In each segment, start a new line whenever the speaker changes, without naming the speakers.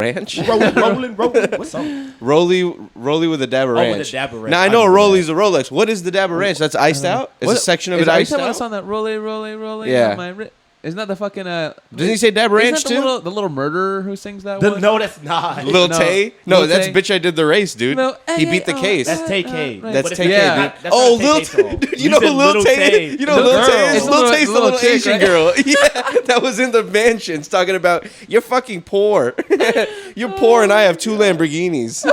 Ranch.
Rolling. What's up?
Rolly with a dab of ranch.
With a dab of ranch.
Now I know a Rolly's a Rolex. What is the dab of ranch? That's iced out? Is a section of it iced out?
Are you talking about the song that Rolly?
Yeah.
Isn't that the fucking
Doesn't he say dab ranch too?
The little murderer who sings that one?
No, that's not.
Lil Tay? No,
Lil
that's
Tay.
Bitch I Did the Race, dude.
No,
He beat the case.
That's Tay K.
Right.
That's
But
Tay
it's
K,
not-
dude.
that's
Oh,
not Tay
Lil
K
Tay.
song.
Dude, you know
said
Lil Tay. You know
The
Lil
girl.
Tay is?
It's
Lil Tay's the
little
little
chick,
Asian
right?
girl. Yeah, that was in the mansions talking about, you're fucking poor. You're poor and I have 2 Lamborghinis.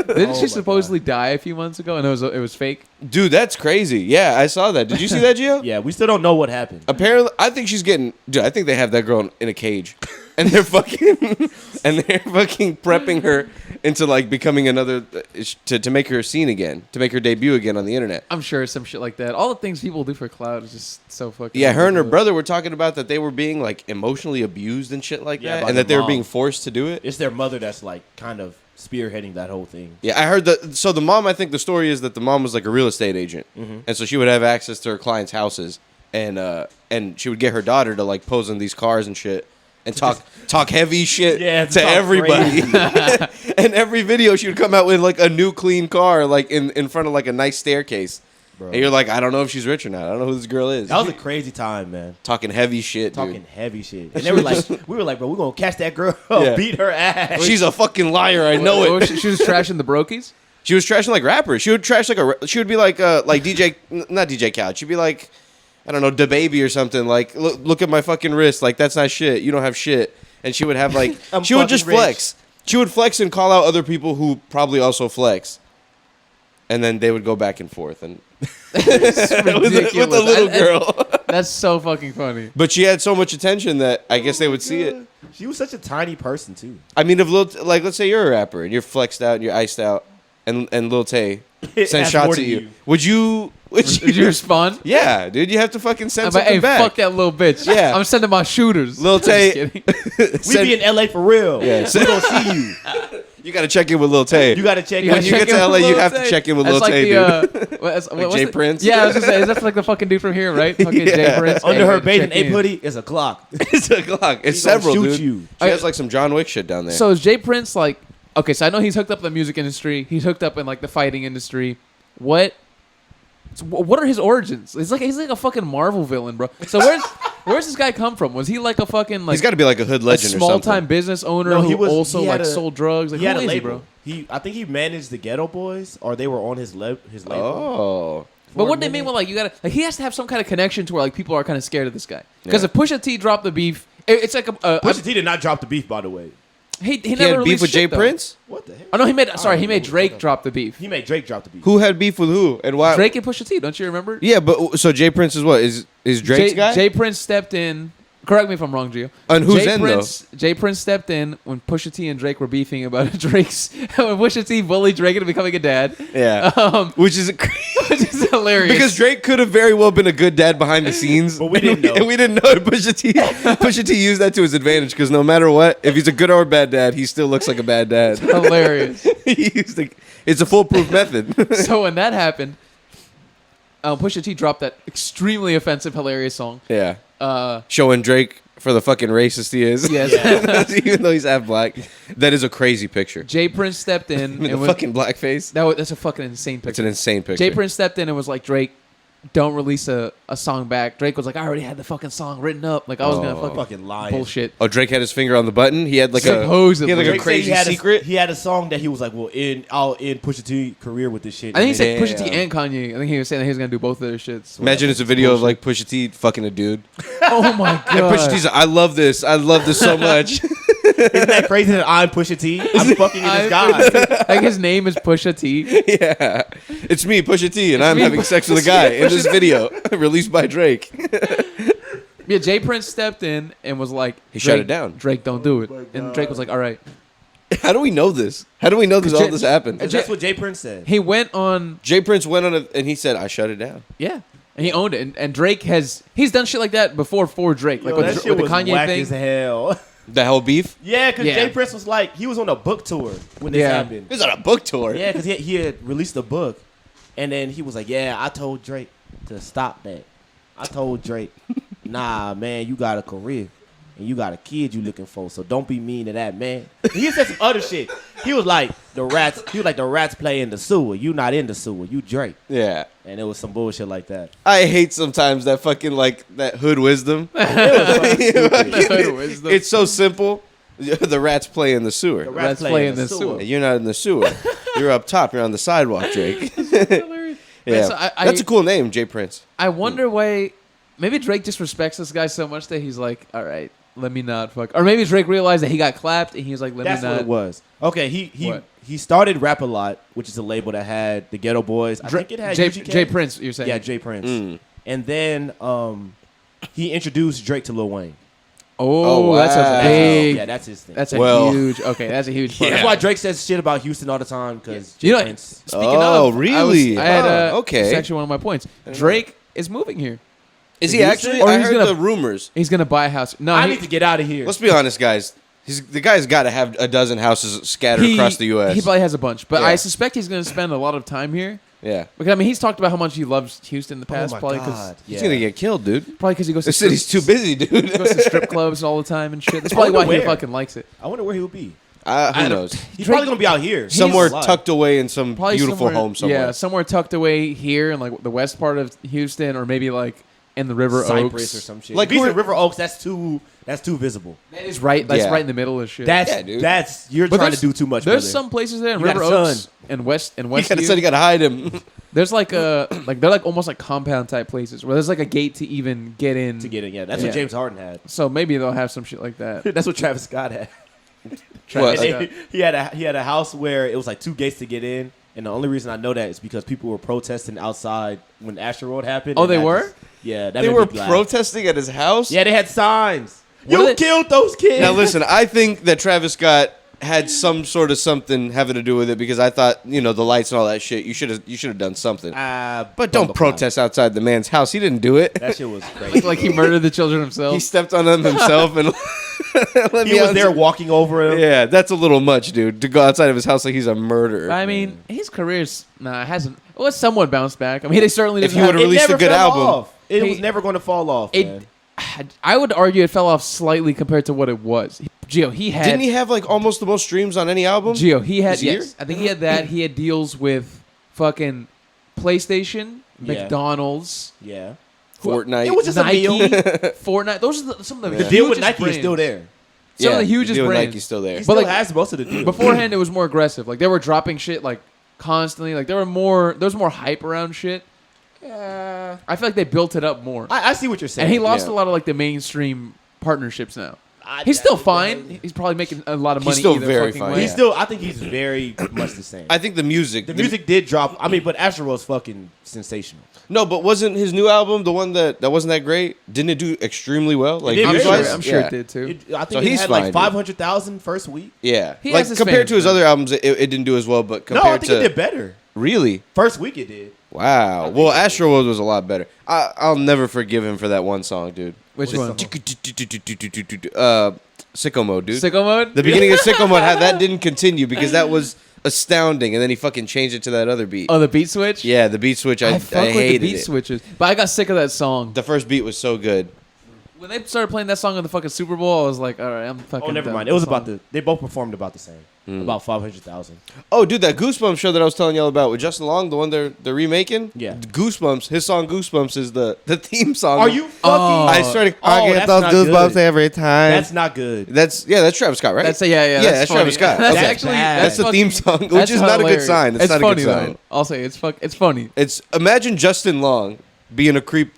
Didn't she supposedly die a few months ago and it was fake?
Dude, that's crazy. Yeah, I saw that. Did you see that, Gio?
Yeah, we still don't know what happened.
Apparently, I think she's getting. Dude, I think they have that girl in a cage, and they're fucking prepping her into like becoming another to make her seen again, to make her debut again on the internet.
I'm sure some shit like that. All the things people do for clout is just so fucking.
Yeah, her and her
ridiculous.
brother were talking about that they were being like emotionally abused and shit like
Yeah,
that,
by
and
their
that they were
mom.
being forced to do it.
It's their mother that's like kind of spearheading that whole thing.
Yeah, I heard that. So the mom, I think the story is that the mom was like a real estate agent, and so she would have access to her clients' houses, and she would get her daughter to like pose in these cars and shit, and talk heavy shit to
talk
everybody. And every video she would come out with like a new clean car, like in front of like a nice staircase.
Bro.
And you're like, I don't know if she's rich or not. I don't know who this girl is.
That was a crazy time, man.
Talking heavy shit,
Talking
dude.
heavy shit. And they were like, we were like, bro, we're going to catch that girl,
Yeah.
beat her ass.
She's a fucking liar. I know
Oh,
it.
she was trashing the Brokies?
She was trashing like rappers. She would trash like she would be like DJ, not DJ Khaled. She'd be like, I don't know, DaBaby or something. Like, look at my fucking wrist. Like, that's not shit. You don't have shit. And she would have like, she would just
fucking
flex. She would flex and call out other people who probably also flex. And then they would go back and forth and
It's ridiculous.
with the little girl.
That's so fucking funny.
But she had so much attention that I guess they would see it.
She was such a tiny person, too.
I mean, if like, let's say you're a rapper and you're flexed out and you're iced out, and Lil Tay sends
Has
shots
more
at
than
you,
you.
would you?
Did you respond?
Yeah, dude, you have to fucking send
I'm like,
something
hey,
back.
fuck that little bitch.
Yeah.
I'm sending my shooters.
Lil
I'm just
Tay-
kidding.
We be in L.A. for real.
Yeah.
We don't see you.
You got to check in with Lil Tay.
You got to check
You
When
in.
you
gotta
get
check
to
in
LA,
with
you
Lil
have to
Tay.
check in with
That's
Lil Tay,
dude.
Like Jay Prince?
Yeah, I was gonna say, is that like the fucking dude from here, right? Fucking Jay
Yeah.
Prince.
Under
Hey,
her
check
bathing ape
in.
hoodie is a clock.
It's a Glock. It's
He gonna
several,
shoot
dude.
you.
She has like some John Wick shit down there.
So is Jay Prince like? Okay, so I know he's hooked up in the music industry. He's hooked up in like the fighting industry. What are his origins? He's like a fucking Marvel villain, bro. So where's this guy come from? Was he like a fucking like
he's got to be like a hood
a
legend or
small
something.
time business owner
No, he
who
was-
also
he had
like
a-
sold drugs? Like,
He had
who
a
is he,
label.
bro?
I think he managed the Ghetto Boys, or they were on his label.
Oh.
But
For
what
a
they mean
minute.
with like you gotta like he has to have some kind of connection to where like people are kind of scared of this guy because
Yeah.
if Pusha T dropped the beef, it's like
Pusha T did not drop the beef, by the way.
he
He
never
had beef
released
with Jay
shit, though.
Prince?
What the heck?
Oh no, he made
don't know.
Drake drop the beef.
He made Drake drop the beef.
Who had beef with who? And why?
Drake and Pusha T, don't you remember?
Yeah, but so Jay Prince is what? Is Drake's guy?
Jay Prince stepped in. Correct me if I'm wrong, Gio.
On whose
Jay
end,
Prince, Jay Prince stepped in when Pusha T and Drake were beefing about Drake's. When Pusha T bullied Drake into becoming a dad,
Yeah. Which is
which is hilarious.
because Drake could have very well been a good dad behind the scenes.
But we didn't know.
And we didn't know. Pusha T used that to his advantage because no matter what, if he's a good or bad dad, he still looks like a bad dad.
hilarious.
It's a foolproof method.
So when that happened, Pusha T dropped that extremely offensive, hilarious song.
Yeah.
Uh,
Showing Drake for the fucking racist he is.
yes.
Even though he's half black. That is a crazy picture.
Jay Prince stepped in.
With
and
the fucking blackface.
that's a fucking insane
It's
picture.
an insane picture.
Jay Prince stepped in and was like, Drake, don't release a song back. Drake was like, I already had the fucking song written up. Like, I was going to
Fucking lying.
bullshit.
Oh, Drake had his finger on the button. He had like
Supposedly.
he had like a
Drake said
crazy
he had
secret.
he had a song that he was like, "Well, I'll end Pusha T career with this shit."
I think he said
Damn.
Pusha T and Kanye. I think he was saying that he was going to do both of their shits.
Imagine it's a video of like Pusha T fucking a dude.
Oh my God.
And Pusha T's like, I love this so much.
Isn't that crazy that I'm Pusha T? I'm fucking in this guy.
Like his name is Pusha T.
Yeah. It's me, Pusha T, and I'm
me,
having sex with a guy in this video released by Drake.
Yeah, Jay Prince stepped in and was like,
He shut it down.
Drake, don't do it. And Drake was like, all right.
How do we know this? How do we know all this happened?
That's what Jay Prince said.
He went on,
Jay Prince went on and he said, I shut it down.
yeah. And he owned it. And Drake he's done shit like that before for Drake. Like
Yo, that
with
shit
the
was
Kanye
whack
thing.
as hell.
The whole beef?
Yeah, because
Yeah.
Jay Prince was like, he was on a book tour when this
Yeah.
happened.
He was on a book tour.
Yeah, because he had released a book, and then he was like, "Yeah, I told Drake to stop that. I told Drake, nah, man, you got a career." and you got a kid you looking for. So don't be mean to that man. He said some other shit. He was like the rats play in the sewer. You not in the sewer. You Drake.
Yeah.
And it was some bullshit like that.
I hate sometimes that fucking like that hood wisdom. It's so simple. The rats play in the sewer.
The
Rats play in the sewer.
You're not in the sewer. You're up top. You're on the sidewalk, Drake.
Man,
Yeah,
so
that's a cool name, Jay Prince.
I wonder why. Maybe Drake just respects this guy so much that he's like, all right, let me not fuck. Or maybe Drake realized that he got clapped and he was like,
That's
me not.
what it was. Okay,
What?
he started Rap a Lot, which is a label that had the Ghetto Boys. I think it had UGK.
Jay Prince, you're saying?
Yeah, Jay Prince. And then he introduced Drake to Lil Wayne.
Oh,
wow.
that's a big.
Yeah, that's his thing.
That's a
Well-
huge. Okay, that's a huge. Part.
That's why Drake says shit about Houston all the time because
You know,
Prince.
speaking
Oh,
of,
really?
I had
Okay.
It's actually one of my points. Drake is moving here.
Is he
Houston?
actually?
Or
I
he's
heard
gonna-
the rumors.
He's gonna buy a house. No,
I
he-
need to get out of here.
Let's be honest, guys. The guy's got to have a dozen houses scattered across the U.S.
He probably has a bunch, but
Yeah.
I suspect he's gonna spend a lot of time here.
Yeah.
Because I mean, he's talked about how much he loves Houston in the past.
my
Probably
God.
He's gonna get killed, dude.
because he goes to
The city's too busy,
He goes to
dude.
strip clubs all the time and shit. That's probably
wonder
why he
where.
fucking likes it.
I wonder where he would be.
Who knows?
He's probably gonna be out here.
Somewhere
He's
tucked away in some
Probably
beautiful home somewhere.
Yeah, somewhere tucked away here in like the west part of Houston, or maybe like in the River
Cypress
Oaks
or some shit.
Like
Like if he's
where-
in River Oaks, that's too visible.
That is right. That's
Yeah.
right in the middle of shit.
That's
Yeah, dude.
you're
But
trying to
there's-
do too much.
There's
brother.
some places there in
You got
River
a
Oaks
son.
and West
You
West.
gotta said you gotta hide him.
There's like like they're like almost like compound type places where there's like a gate to even get in.
to get in. Yeah, that's
Yeah.
what James Harden had.
So maybe they'll have some shit like that.
That's what Travis Scott had.
What?
And he had a house where it was like two gates to get in, and the only reason I know that is because people were protesting outside when Asher Road happened.
Oh,
and
they
that
were?
just- yeah, that
They
made
were
me laugh.
protesting at his house.
Yeah, they had signs.
What are
You
they-
killed those kids.
Now listen, I think that Travis Scott had some sort of something having to do with it because I thought, the lights and all that shit. You should have done something. But don't protest outside the man's house. He didn't do it.
That shit was crazy.
Like he murdered the children himself.
He stepped on them himself and let
He
me
was
out.
there walking over him.
Yeah, that's a little much, dude. To go outside of his house like he's a murderer.
I mean, his career's hasn't. Well, it's somewhat bounced back. I mean, they certainly
If
didn't
he
have-
would've
It
released a
never
good
fell
album.
off. It
He-
was never going to fall off. Man.
I would argue it fell off slightly compared to what it was. Gio, he had.
Didn't he have like almost the most streams on any album?
Gio, he had.
This year?
Yes, I think he had that. He had deals with fucking PlayStation,
Yeah.
McDonald's,
Yeah.
Fortnite.
It was just a
Nike,
meal.
Fortnite. Those are some of the
The deal with
hugest
Nike
brands.
is still there.
Some of the
the
hugest
deal with
brands.
Nike's still there.
He
But
still
like-
has most of the deals.
Beforehand, it was more aggressive. Like they were dropping shit like constantly. Like there was more hype around shit. I feel like they built it up more.
I see what you're saying.
And he lost
Yeah.
a lot of like the mainstream partnerships now. He's still fine. He's probably making a lot of money.
He's still
either
very
fucking
fine,
way.
He's still. I think he's very much the same.
I think the music.
The music did drop. I mean, but Asher was fucking sensational.
No, but wasn't his new album the one that wasn't that great? Didn't it do extremely well? Like
did
I'm
very
sure,
well.
views-wise?
I'm sure
Yeah.
it did too.
I
So
think he
he's
had
fine,
like
dude.
500,000 first week.
Yeah,
He
like
has his
compared
fans,
to his
man.
other albums, it didn't do as well. But
No, I
compared
think
to
it did better.
really,
First week it did.
wow. Well, Astro World was a lot better. I'll never forgive him for that one song, dude.
Which
What's
one?
the
Sicko Mode, dude.
Sicko Mode?
The beginning of Sicko Mode, that didn't continue because that was astounding, and then he fucking changed it to that other beat.
Oh, the beat switch?
Yeah, the beat switch. I
fuck with the
hated
beat
it.
switches. But I got sick of that song.
The first beat was so good.
When they started playing that song on the fucking Super Bowl, I was like, all right, I'm fucking
Oh, never
done
mind.
with
It was
this
about
song.
they both performed about the same.
Hmm.
About 500,000.
Oh, dude, that Goosebumps show that I was telling y'all about with Justin Long, the one they're remaking.
Yeah.
Goosebumps. His song Goosebumps is the theme song.
Are you fucking?
Oh.
I started.
Oh,
I get
that's
those
not
goosebumps
good.
every time.
That's not good.
That's Travis Scott, right?
That's
that's
funny.
Travis Scott.
That's
Okay.
actually
bad.
That's the
fucking-
theme song, which
that's
is not a good
hilarious.
sign. It's not a
funny
good sign.
though. I'll say it's funny.
It's imagine Justin Long being a creep.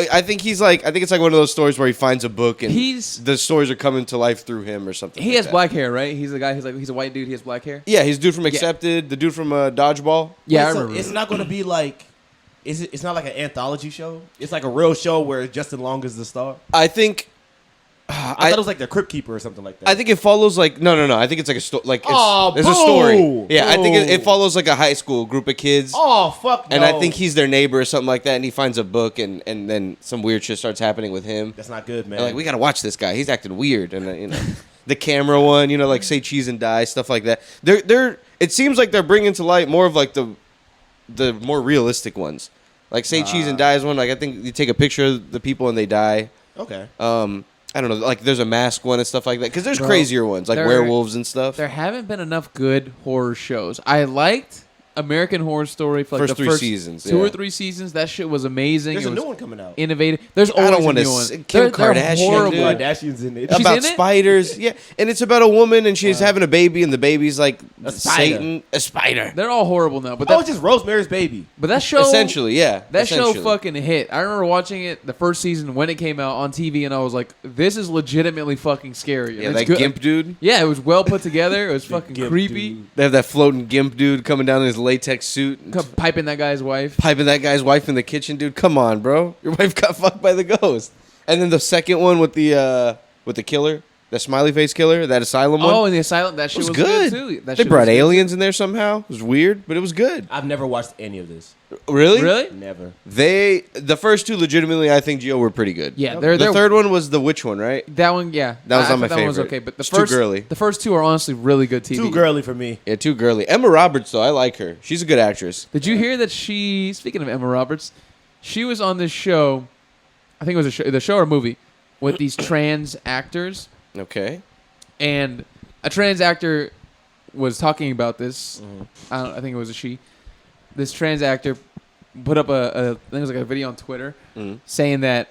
I think it's like one of those stories where he finds a book and the stories are coming to life through him or something.
He
like
has
that.
black hair, right? He's a guy. He's a white dude. He has black hair.
Yeah, he's dude from Accepted, the dude from Dodgeball.
Yeah, I
Wait, so
remember.
it's not going to be like. It's not like an anthology show. It's like a real show where Justin Long is the star.
I think.
I thought it was like the Crypt Keeper or something like that.
I think it follows like no. I think it's like a story. Like
Oh,
there's a story.
boo!
Yeah, I think it
Boo.
follows like a high school group of kids.
Oh fuck!
And
no.
I think he's their neighbor or something like that, and he finds a book, and then some weird shit starts happening with him.
that's not good, man.
And like, we gotta watch this guy. He's acting weird, and the camera one, like say cheese and die, stuff like that. They're. It seems like they're bringing to light more of like the more realistic ones. Like say cheese and die is one. Like I think you take a picture of the people and they die.
Okay.
I don't know, like there's a mask one and stuff like that. Because there's
Bro,
crazier ones, like werewolves and stuff.
There haven't been enough good horror shows. I liked American Horror Story for like
First
the
3
first
seasons,
two
yeah.
or 3 seasons. That shit was amazing.
There's
It
a
was
new one coming out.
innovative. There's
I
always
don't
a
wanna
new one.
Kim
They're
Kardashian,
horrible.
dude.
Kardashian's in it.
She's
About
in it?
spiders, yeah, and it's about a woman and she's having a baby and the baby's like
A spider.
Satan, a spider.
They're all horrible now. But
Oh,
that,
it's just Rosemary's Baby.
but that show
Essentially, yeah.
That show
essentially.
fucking hit. I remember watching it the first season when it came out on TV, and I was like, "This is legitimately fucking scary."
Yeah,
And it's
that gimp dude.
Yeah, it was well put together. It was fucking
Gimp
creepy.
dude.
They have that floating gimp dude coming down in his latex suit, and
Piping that guy's wife.
piping that guy's wife in the kitchen, dude. Come on, bro. Your wife got fucked by the ghost. And then the second one with the killer, the smiley face killer, that asylum one.
Oh, in the asylum, that shit
was
was
good.
too. That
They
shit
brought
was good.
aliens in there somehow. It was weird, but it was good.
I've never watched any of this.
Really?
Really?
Never.
The first 2 legitimately, I think, Gio, were pretty good.
Yeah,
The
they're
third one was the witch one, right?
that one. Yeah,
That was
I
not my
thought that one was
favorite.
okay, but the
It's too
first,
girly.
The first 2 are honestly really good TV.
Too girly for me.
Yeah, too girly. Emma Roberts, though, I like her. She's a good actress.
Did you hear that she? Speaking of Emma Roberts, she was on this show. I think it was the show or movie with these trans actors.
Okay.
And a trans actor was talking about this. I think it was a she. This trans actor put up I think it was like a video on Twitter saying that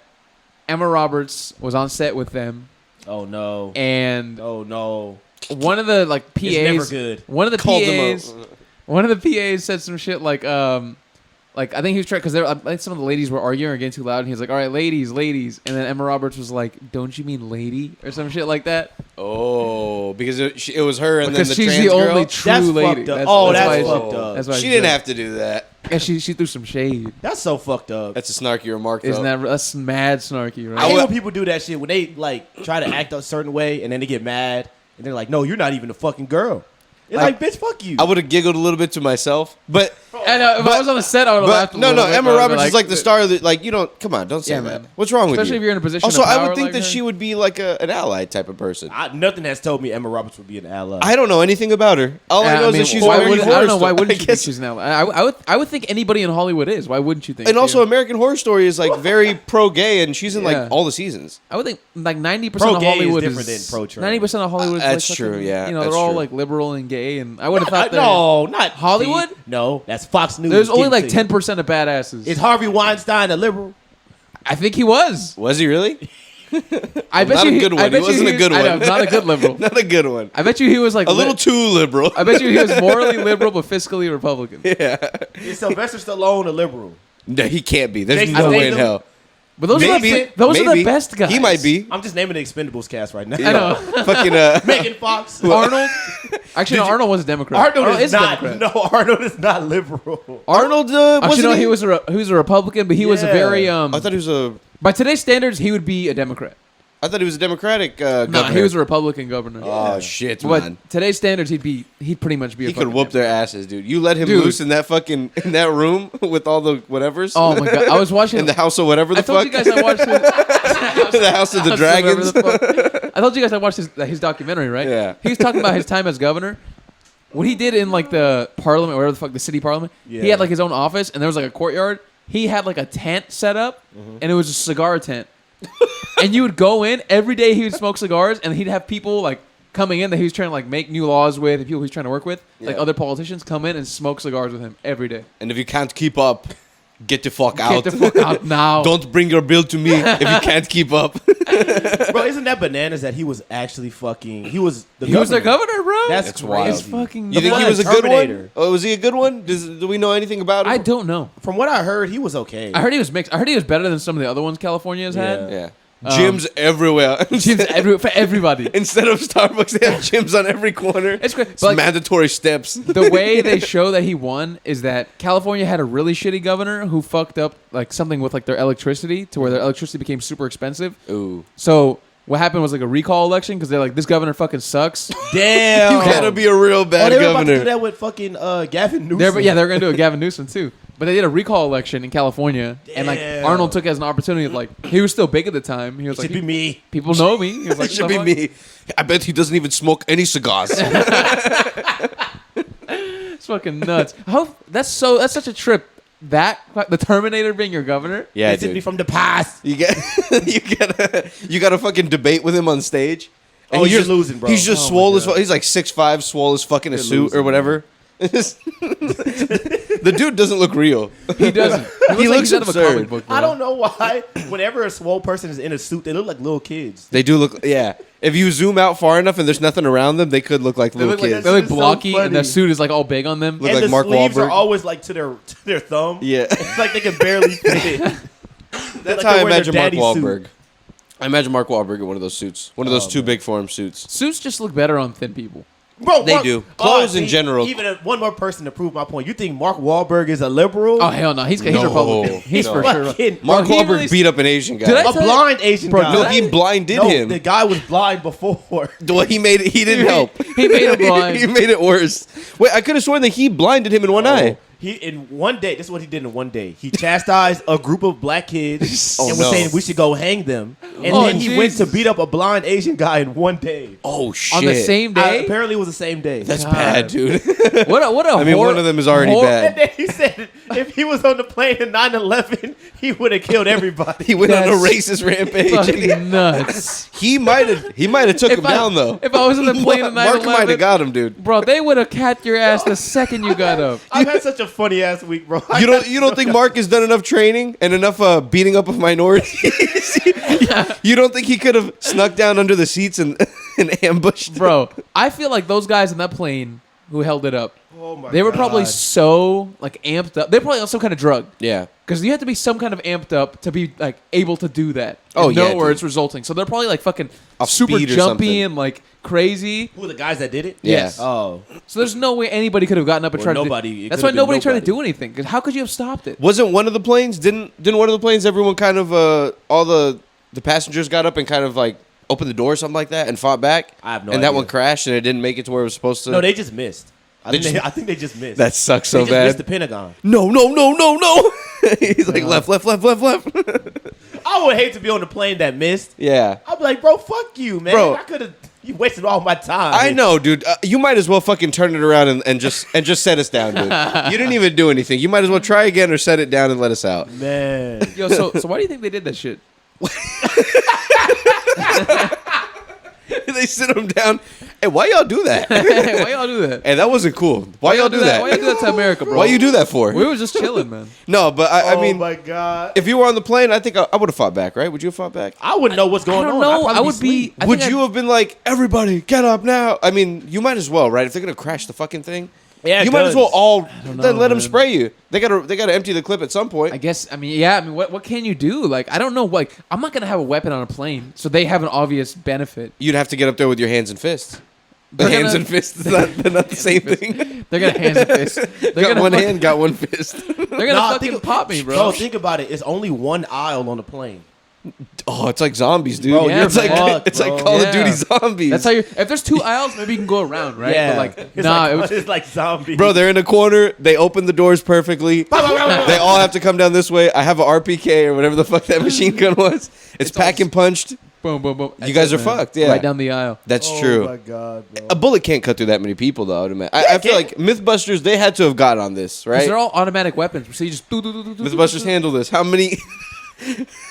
Emma Roberts was on set with them,
Oh no.
and
Oh no.
one of the like PAs,
It's never good.
one of the
Called them
PAs,
out.
one of the PAs said some shit like I think he was trying because I think some of the ladies were arguing or getting too loud, and he was like, "All right, ladies," and then Emma Roberts was like, "Don't you mean lady?" or some shit like that.
Oh, because it was her and
Because
then the
she's
trans
the
girl.
only true
That's
lady.
fucked up. That's
why
fucked up.
That's why
She didn't have to do that.
And she threw some shade.
That's so fucked up.
That's a snarky remark, though.
Isn't that's mad snarky,
I
right?
hate when people do that shit when they like try to act a certain way and then they get mad and they're like, "No, you're not even a fucking girl." You're like, "Bitch, fuck you."
I would have giggled a little bit to myself, but
I know, if I was on the set, I would have laughed.
but
A
no,
little bit,
Emma
but I'd be
Roberts is like the star of the, like, you don't, come on, don't say
Yeah,
that.
man.
What's wrong with you?
Especially if you're in a position
Also,
of
I
power
would think
like
that
her.
she would be like an ally type of person.
Nothing has told me Emma Roberts would be an ally.
I don't know anything about her. All I know is that she's
why
American
would, I
Horror
don't know why
Story.
wouldn't
I
you think
guess-
she's an ally? I would think anybody in Hollywood is. Why wouldn't you think?
And also,
too?
American Horror Story is like very pro gay, and she's in
Yeah.
like all the seasons.
I would think like 90% of
Pro-gay is
Hollywood
different than pro-trans.
90% of Hollywood. Is
That's
like
true,
fucking,
yeah,
you know,
that's
they're all
true.
like liberal and gay, and I would have thought that.
No, not
Hollywood?
see, no, that's Fox News.
There's only like
getting to you.
10% of badasses.
Is Harvey Weinstein a liberal?
I think he was.
Was he really?
I bet
Not
you
a good
I
one.
bet
He wasn't
you
a good
I know,
one.
not a good liberal.
Not a good one.
I bet you he was like
A little too liberal.
I bet you he was morally liberal but fiscally Republican.
Is Sylvester Stallone a liberal?
No, he can't be. There's
Jason
no way in
Statham?
hell.
But those are
Maybe.
the
Maybe.
best guys.
He might be.
I'm just naming the Expendables cast right now.
I know.
Fucking
Megan Fox.
Arnold. Actually, no, Arnold was a Democrat.
Arnold is not.
Democrat.
No, Arnold is not liberal.
Arnold
Actually,
wasn't
no, he was a Republican, but he was a
Yeah.
very
I thought he was a.
by today's standards, he would be a Democrat.
I thought he was a Democratic governor.
No, he was a Republican governor.
Oh shit,
but
man!
today's standards, he'd pretty much be.
He could whoop their asses, dude. You let him
Dude.
loose in that room with all the whatevers.
Oh my god, I was watching
in the house of whatever the
I told
fuck.
you guys I watched
The House of the Dragons.
I told you guys I watched his documentary, right?
Yeah.
He was talking about his time as governor. What he did in like the parliament, whatever the fuck, the city parliament. He
Yeah.
had like his own office, and there was like a courtyard. He had like a tent set up, and it was a cigar tent. And you would go in every day. He would smoke cigars, and he'd have people like coming in that he was trying to like make new laws with, and people he was trying to work with, like
Yeah.
other politicians, come in and smoke cigars with him every day.
And if you can't keep up, get the fuck out.
Get the fuck out now.
Don't bring your bill to me if you can't keep up.
Bro, isn't that bananas that he was actually fucking... He was the
He was the governor, bro.
That's
It's
crazy.
wild.
It's fucking.
You think he
nuts.
was a good
Terminator.
one? Oh, was he a good one? Do we know anything about him?
I don't know.
From what I heard, he was okay.
I heard he was mixed. I heard he was better than some of the other ones California has had.
Yeah. Gyms everywhere.
Gyms for everybody.
Instead of Starbucks, they have gyms on every corner.
It's great.
It's
But, like,
mandatory steps.
the way they show that he won is that California had a really shitty governor who fucked up like something with like their electricity to where their electricity became super expensive.
Ooh.
So what happened was like a recall election because they're like, this governor fucking sucks.
Damn.
You gotta be a real bad
they were about to
governor.
do that with fucking Gavin Newsom.
They're gonna do a Gavin Newsom too. But they did a recall election in California, and like
Damn.
Arnold took it as an opportunity. Like he was still big at the time. He was
Should
like,
be me.
people know me. He was like,
It should be
"The fuck?"
me. I bet he doesn't even smoke any cigars.
It's fucking nuts. How that's such a trip the Terminator being your governor.
Yeah,
Visit me
dude.
from the past.
You get you got to fucking debate with him on stage. And
Oh,
he's
you're
just-
losing, bro.
He's just
Oh,
swole
my
as
God.
he's like 6'5", swole as fucking a
You're
suit
losing,
or whatever. The dude doesn't look real.
He doesn't.
He
like
looks
he's out of a
absurd.
comic book, bro.
I don't know why. Whenever a swole person is in a suit, they look like little kids.
They do look. Yeah, if you zoom out far enough and there's nothing around them, they could look like
They
little
look like
kids.
they're like
It's so
blocky, and
funny.
the suit is like all big on them.
Look
And
like
the
Mark
sleeves
Wahlberg.
are always like to their thumb.
Yeah.
It's like they can barely fit it.
That's
Like
how I
they're wearing
imagine
their
Mark
daddy's
Wahlberg.
suit.
I imagine Mark Wahlberg in one of those suits, one of those too big for him suits.
Suits just look better on thin people.
Bro,
They do. Clothes in general.
Even one more person to prove my point. You think Mark Wahlberg is a liberal?
Oh hell no, he's
No.
Republican. He's for sure.
Fucking-
Mark
Bro, he
Wahlberg
really-
beat up an Asian guy.
Did I
a
tell you-
blind Asian
Bro,
guy.
no, he blinded
No,
him.
the guy was blind before.
Well, he made it. He didn't help.
He made him blind.
He made it worse. Wait, I could have sworn that he blinded him in one eye.
He in one day. This is what he did in one day. He chastised a group of black kids
Oh,
and was
no.
saying we should go hang them. And
Oh,
then he went to
Jesus.
beat up a blind Asian guy in one day.
Oh shit!
On the same day.
Apparently, it was the same day.
That's
God.
bad, dude.
What a
I mean, one of them is already
hor-
bad.
And then he said if he was on the plane in 9/11, he would have killed everybody.
He went on a
That's
racist rampage.
Fucking nuts.
He might have took him down though.
If I was on the plane in
Mark might
9/11,
have got him, dude.
bro, they would have capped your ass the second you got up.
I've had such a funny ass week, bro.
You don't think Mark has done enough training and enough beating up of minorities? You don't think he could have snuck down under the seats and ambushed?
Bro, I feel like those guys in that plane who held it up,
Oh my
they were probably
God.
so like amped up. They're probably on some kind of drug.
Yeah.
Because you have to be some kind of amped up to be like able to do that.
Oh,
and
yeah,
know where
dude.
it's resulting. So they're probably like fucking
Off
super
speed or
jumpy
something.
and like crazy.
Who are the guys that did it?
Yeah.
Yes.
Oh,
So there's no way anybody could have gotten up and
Or
tried
nobody.
to.
It
That's
could
why
have been
nobody tried to
nobody.
do anything. Because how could you have stopped it?
Wasn't one of the planes? Didn't one of the planes? Everyone kind of all the passengers got up and kind of like opened the door or something like that and fought back.
I have no
And that
idea.
one crashed and it didn't make it to where it was supposed to.
no, they just missed. I
They
think
just-
I think they just missed.
that sucks
they
so
just
bad.
missed the Pentagon.
No. He's like left.
I would hate to be on the plane that missed.
Yeah.
I'd be like, bro, fuck you, man.
Bro.
I could have. You wasted all my time.
I know, dude. You might as well fucking turn it around and just set us down, dude. You didn't even do anything. You might as well try again or set it down and let us out.
man.
Yo, so why do you think they did that shit?
They sit him down. Hey, why y'all do that?
Why y'all do that?
Hey, that wasn't cool. Why y'all do that?
Why y'all do that to America, bro?
Why you do that for?
We were just chilling, man.
No, but I
Oh
mean,
my god.
if you were on the plane, I think I would have fought back, right? Would you have fought back?
I wouldn't know what's
I
going
don't
on.
know.
I'd
I
probably
would be.
asleep.
I
Would
think
you have been like, everybody, get up now? I mean, you might as well, right? If they're gonna crash the fucking thing,
Yeah,
you might as well all
don't
then
know,
let them
man.
spray you. They gotta empty the clip at some point.
I guess. I mean, yeah. I mean, what can you do? Like, I don't know. Like, I'm not gonna have a weapon on a plane, so they have an obvious benefit.
You'd have to get up there with your hands and fists. The
They're
hands
gonna-
and fists, they're not the same thing.
They're gonna hands and fists. They're
Got
gonna
one
fuck-
hand, got one fist.
They're gonna
Nah,
fucking
think-
pop me, bro.
Bro, think about it. It's only one aisle on the plane.
Oh, it's like zombies, dude.
Bro,
you're
it's like
fucked,
it's like
bro.
Call
Yeah.
of Duty zombies.
That's how you're. If there's two aisles, maybe you can go around, right?
Yeah.
But like,
it's
nah,
like,
it was,
it's like zombie.
Bro, they're in a corner. They open the doors perfectly. They all have to come down this way. I have an RPK or whatever the fuck that machine gun was. It's pack and punched.
boom, boom, boom.
You guys are fucked. Yeah,
Right down the aisle.
that's
Oh
true.
my god, bro.
A bullet can't cut through that many people, though. I would imagine. I feel like MythBusters, they had to have got on this,
'Cause
right?
they're all automatic weapons. So you just.
MythBusters handle this. How many?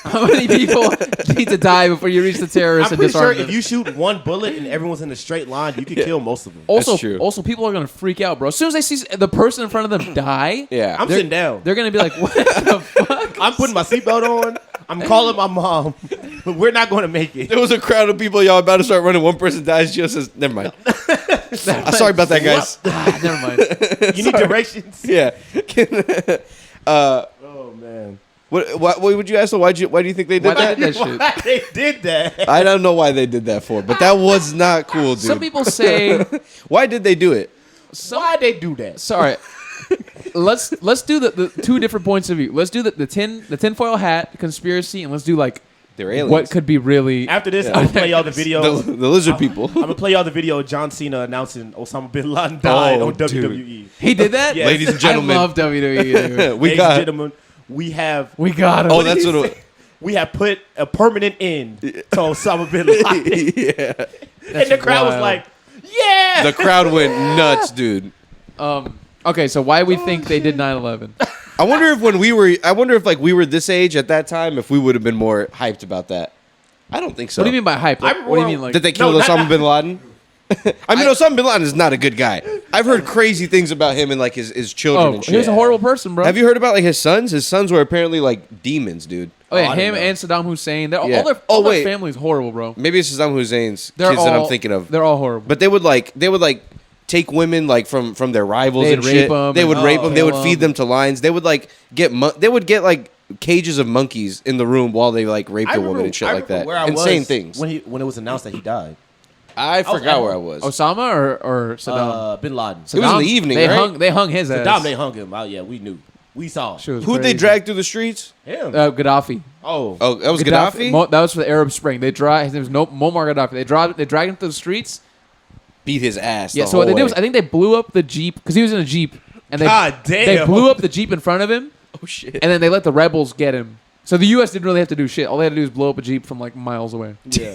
How many people need to die before you reach the terrorists
I'm
and
pretty sure
disarm
if
them?
you shoot one bullet and everyone's in a straight line, you could kill most of them.
Also,
true.
people are gonna freak out, bro. As soon as they see the person in front of them die,
Yeah.
I'm
they're-
sitting down.
they're gonna be like, "What the fuck?"
I'm putting my seatbelt on. I'm calling my mom, but we're not going to make it.
There was a crowd of people. Y'all about to start running. One person dies. Joe says, "Never mind." Sorry about that, guys.
Ah, never mind.
You need directions.
Yeah.
Oh man,
What would you ask? Them? Why do you think they did
Why
that?
they did that shit?
Why they did that?
I don't know why they did that for, but that was not cool, dude.
Some people say.
Why did they do it?
Why they do that?
Sorry. Let's do the two different points of view. Let's do the tinfoil hat conspiracy, and let's do like
They're aliens.
what could be really.
After this, I'm gonna play y'all the video.
the lizard people?
I'm gonna play y'all the video of John Cena announcing Osama bin Laden died
Oh,
on
dude.
WWE.
He did that,
Yes.
Ladies and gentlemen.
I love WWE. Dude.
we
Ladies and
got.
gentlemen, we have
We got him.
Oh, that's what.
we have put a permanent end to Osama bin Laden.
Yeah.
And the crowd was
wild.
like, "Yeah!"
The crowd went nuts, dude.
Okay, so why we think they did 9/11?
I wonder if like we were this age at that time, if we would have been more hyped about that. I don't think so.
What do you mean by hype? Like, what do you mean like?
Did they kill Osama bin Laden? I mean, Osama bin Laden is not a good guy. I've heard crazy things about him and like his children and shit.
He was a horrible person, bro.
Have you heard about like his sons? His sons were apparently like demons, dude.
Oh yeah, him and Saddam Hussein. All their family's horrible, bro.
Maybe it's Saddam Hussein's kids that I'm thinking of.
They're all horrible.
But they would take women like from their rivals
They'd
and
rape
shit.
them
They would
and
rape them. They
kill
would feed them to lions. They would like get like cages of monkeys in the room while they like raped a woman and shit like that. Insane things.
When it was announced that he died.
I forgot where I was.
Osama or Saddam?
Bin Laden.
It was in the evening, right?
They hung his ass.
Saddam, they hung him. Oh yeah, we knew. We saw.
Who'd they drag through the streets?
Him.
Gaddafi.
Oh, that was Gaddafi?
That was for the Arab Spring. His name was Muammar Gaddafi. They dragged him through the streets.
Beat his ass.
Yeah. So what they did was, I think they blew up the Jeep because he was in a Jeep, and they blew up the Jeep in front of him.
Oh shit!
And then they let the rebels get him. So the U.S. didn't really have to do shit. All they had to do was blow up a Jeep from like miles away.
Yeah.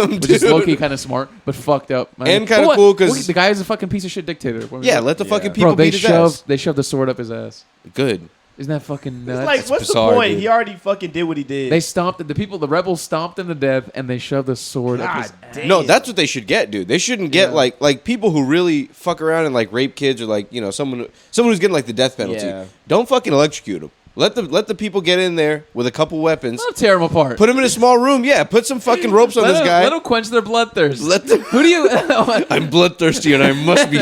Which is low-key kind of smart, but fucked up. Man.
And kind of cool because
the guy is a fucking piece of shit dictator.
Yeah, let the fucking people
Bro,
beat his ass.
They shoved the sword up his ass.
Good.
Isn't that fucking nuts?
It's like, what's
bizarre,
the point?
dude.
He already fucking did what he did.
They stomped the rebels stomped him to death, and they shoved the sword up his ass.
damn.
No, that's what they should get, dude. They shouldn't get like people who really fuck around and like rape kids or like someone who's getting like the death penalty.
Yeah.
Don't fucking electrocute them. Let the people get in there with a couple weapons.
Don't tear them apart.
Put them in a small room. Yeah, put some fucking ropes on this guy.
Let them quench their bloodthirst.
Let them.
Who do you?
I'm bloodthirsty and I must be.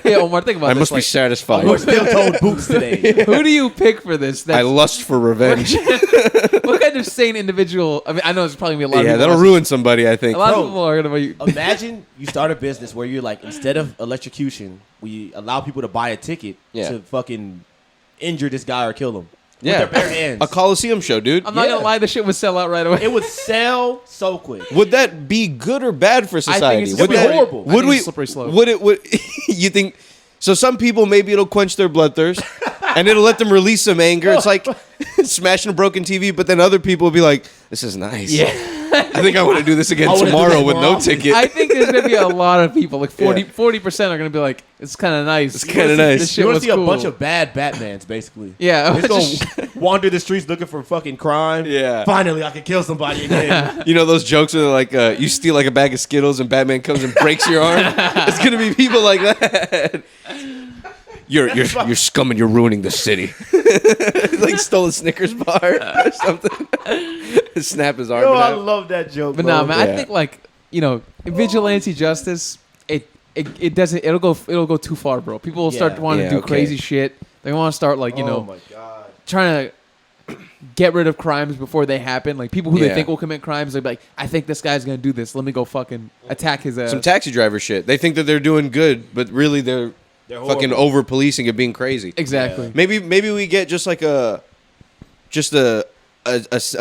Yeah, Omar, think about
I
this.
must be satisfied.
We're still told boots today.
Who do you pick for this?
I lust for revenge.
What kind of sane individual? I mean, I know there's probably gonna be a lot of
Yeah,
people.
that'll ruin somebody. I think.
A lot of people are gonna be.
Imagine you start a business where you're like, instead of electrocution, we allow people to buy a ticket to fucking injure this guy or kill him.
Yeah,
with their bare hands.
A Coliseum show, dude.
I'm not gonna lie, the shit would sell out right away.
It would sell so quick.
Would that be good or bad for society?
it's
Would that-
horrible.
I think it's a slippery slope.
Would it? Would you think? So some people maybe it'll quench their bloodthirst, and it'll let them release some anger. It's like smashing a broken TV, but then other people will be like, "This is nice.
Yeah.
I think I want to do this again
I wanna do
tomorrow
this
with
more
no
often."
ticket."
I think there's gonna be a lot of people, like 40% are gonna be like, "It's kind of nice.
It's kinda nice.
This shit
You want
was
to see
cool.
a bunch of bad Batmans, basically.
Yeah,
They're just gonna wander the streets looking for fucking crime.
Yeah.
Finally, I can kill somebody again.
You know those jokes where they're like, you steal like a bag of Skittles and Batman comes and breaks your arm. It's gonna be people like that. You're scum and you're ruining the city. Like stole a Snickers bar or something. Snap his arm.
Yo,
in
I
half.
love that joke.
But
bro.
no, man, I
Yeah.
think like vigilante justice. It doesn't. It'll go too far, bro. People will start wanting to do crazy shit. They want to start like
Oh my god.
trying to get rid of crimes before they happen. Like people who they
Yeah.
think will commit crimes, they're like, I think this guy's gonna do this. Let me go fucking attack his ass.
Some taxi driver shit. They think that they're doing good, but really they're fucking
horrible.
over policing and being crazy.
Exactly.
Maybe we get just like a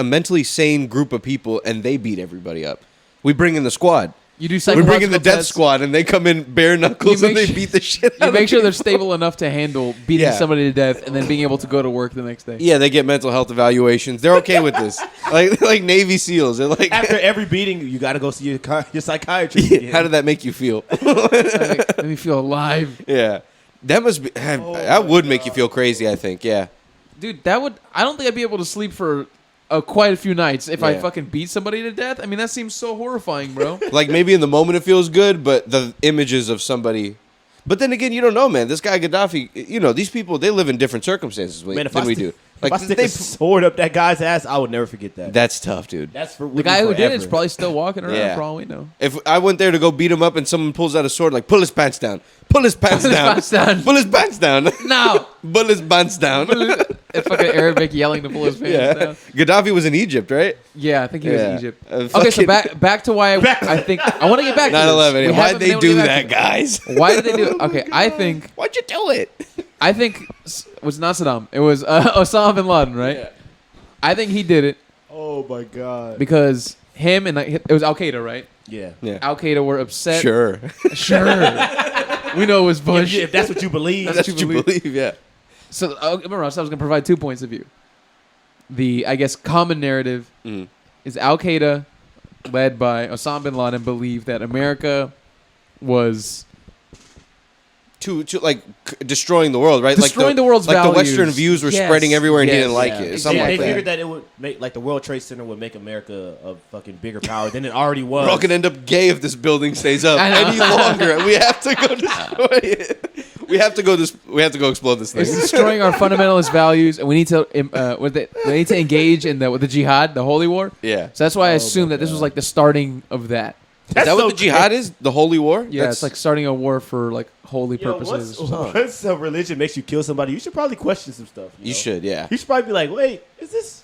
mentally sane group of people and they beat everybody up. We bring in the squad.
You do
We
psychological
bring in the death
tests.
squad and they come in bare knuckles
You
and
make
they
sure-
beat the shit out
You
of
make sure
people.
they're stable enough to handle beating
Yeah.
somebody to death and then being able to go to work the next day.
Yeah, they get mental health evaluations. They're okay with this. like Navy SEAls. They're like,
After every beating, you got to go see your psychiatrist. again.
how did that make you feel?
Let me feel alive.
Yeah. That must be. That would make you feel crazy, I think. Yeah.
Dude, I don't think I'd be able to sleep for quite a few nights if I
Yeah.
fucking beat somebody to death. I mean, that seems so horrifying, bro.
Like maybe in the moment it feels good, but the images of somebody. But then again, you don't know, man. This guy Gaddafi, these people, they live in different circumstances
Man, if
than
I
we
st-
do.
If I stick a sword up that guy's ass, I would never forget that.
That's tough, dude.
That's for
The guy who did it's probably still walking around
Yeah.
for all we know.
If I went there to go beat him up and someone pulls out a sword, like, pull his pants down. Pull his pants
Pull his
down.
pants down.
Pull his pants down.
No!
Pull his pants down.
It's fucking Arabic yelling to pull his pants
Yeah.
down.
Gaddafi was in Egypt, right?
Yeah, I think he was in Egypt. Okay, so
fucking-
back to why I think I want to get back to
9/11.
this. We
Why'd
haven't
they
been able to
do
get back
that,
to
guys?
this. Why did they do it? Okay, I think
Why'd you do it?
it was not Saddam. It was Osama bin Laden, right?
Yeah.
I think he did it
Oh my god.
because him and it was Al Qaeda, right?
Yeah.
Yeah.
Al Qaeda were upset.
Sure.
Sure. We know it was Bush.
If that's what you believe.
That's what you believe, yeah.
So remember, I was going to provide 2 points of view. The, I guess, common narrative is Al Qaeda, led by Osama bin Laden, believed that America was
to like destroying the world, right?
Destroying the world's
like
values.
the Western views were
Yes.
spreading everywhere, and he
Yes.
didn't like
Yeah.
it. Something
They
like that.
figured that it would make like the World Trade Center would make America a fucking bigger power than it already was.
We're all gonna end up gay if this building stays up
I know.
any longer. We have to go destroy it. We have to go explode this
It's
thing.
destroying our fundamentalist values, and we need to we need to engage in with the jihad, the holy war.
Yeah.
So that's why I assumed that this was like the starting of that.
Is that what the jihad is? The holy war?
Yeah, it's like starting a war for like holy
Yo,
purposes.
once a religion makes you kill somebody, you should probably question some stuff.
You
know?
should, yeah.
You should probably be like, wait, is this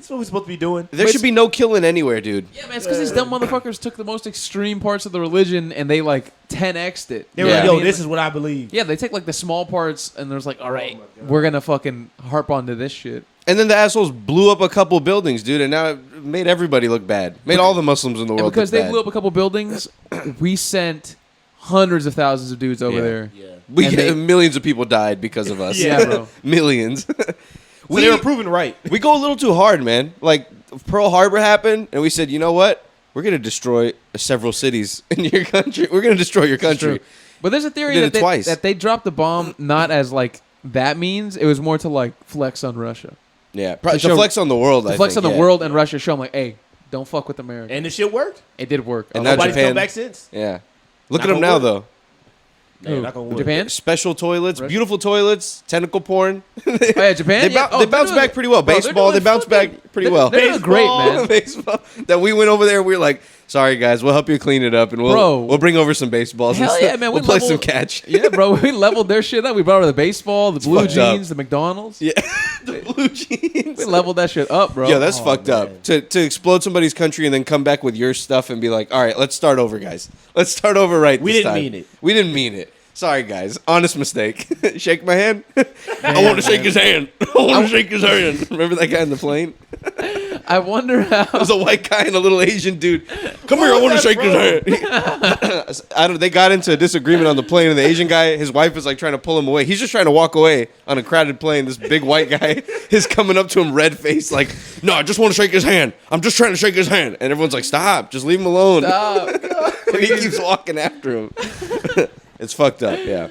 what we're supposed to be doing?
There should be no killing anywhere, dude.
Yeah, man, it's because these dumb motherfuckers took the most extreme parts of the religion and they like 10x'd it.
They were
Yeah.
like, yo,
I mean,
this is what I believe.
Yeah, they take like the small parts and there's like, all right,
my God.
we're gonna fucking harp onto this shit.
And then the assholes blew up a couple buildings, dude, and now it made everybody look bad. Made all the Muslims in the
And
world
because
look
they
bad.
blew up a couple buildings, we sent hundreds of thousands of dudes over
Yeah.
there.
Yeah.
and they-
Millions of people died because of us.
Yeah, bro.
Millions.
So they were proven right.
We go a little too hard, man. Like Pearl Harbor happened, and we said, you know what? We're gonna destroy several cities in your country. We're gonna destroy your country.
True. But there's a theory
Did
that
it
they,
twice.
that they dropped the bomb not as like that means. It was more to like flex on Russia.
Yeah, probably
To
to
show-
flex on the world.
To
I
flex
think,
on the
yeah.
world and Russia, show them like, hey, don't fuck with America.
And the shit worked.
It did work.
And now
Nobody's
Japan-
come back since.
Yeah, look
Knock
at them
on
now,
wood.
though.
Man, knock on wood.
Japan?
Special toilets,
Russia?
beautiful toilets, tentacle porn.
Oh, yeah, Japan.
They,
yeah.
they bounce back pretty well.
Bro, they're
Baseball, they
doing
bounce
fucking-
back pretty well.
They're doing great, man.
Baseball. That we went over there, we were like, sorry guys, we'll help you clean it up, and
Bro.
we'll bring over some baseballs. and
Hell
stuff.
yeah, man,
We'll
we
play
level-
some catch.
Yeah, bro, we leveled their shit up. We brought over the baseball, the blue
fucked up.
jeans, the McDonald's.
Yeah, the blue jeans.
We leveled that shit up, bro.
Yeah, that's
Oh,
fucked
man.
up. To explode somebody's country and then come back with your stuff and be like, all right, let's start over, guys. Let's start over right
We
this
didn't
time.
mean it.
We didn't mean it. Sorry, guys. Honest mistake. Shake my hand. I want to shake his hand. I want to shake his hand. Remember that guy in the plane?
I wonder
It
how.
was a white guy and a little Asian dude. Come here, I want to shake his hand. I don't, they got into a disagreement on the plane, and the Asian guy, his wife was like trying to pull him away. He's just trying to walk away on a crowded plane. This big white guy is coming up to him, red faced, like, no, I just want to shake his hand. I'm just trying to shake his hand. And everyone's like, stop, just leave him alone. And he keeps walking after him. It's fucked up, yeah.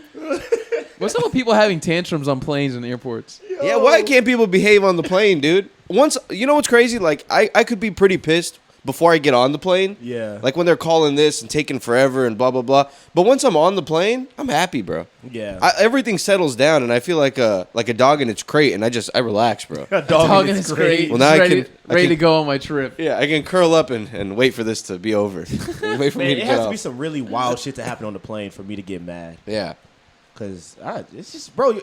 What's up with people having tantrums on planes and airports?
Yeah, why can't people behave on the plane, dude? Once, you know what's crazy? Like, I could be pretty pissed before I get on the plane.
Yeah.
Like when they're calling this and taking forever and blah, blah, blah. But once I'm on the plane, I'm happy, bro.
Yeah.
Everything settles down, and I feel like a dog in its crate, and I relax, bro.
A
Dog in
is
its great.
Well, now I
ready,
can-
ready to go on my trip.
Yeah, I can curl up and wait for this to be over. Wait for me
Man,
to
it
get
has to
off.
be some really wild shit to happen on the plane for me to get mad.
Yeah.
Cause it's just, bro,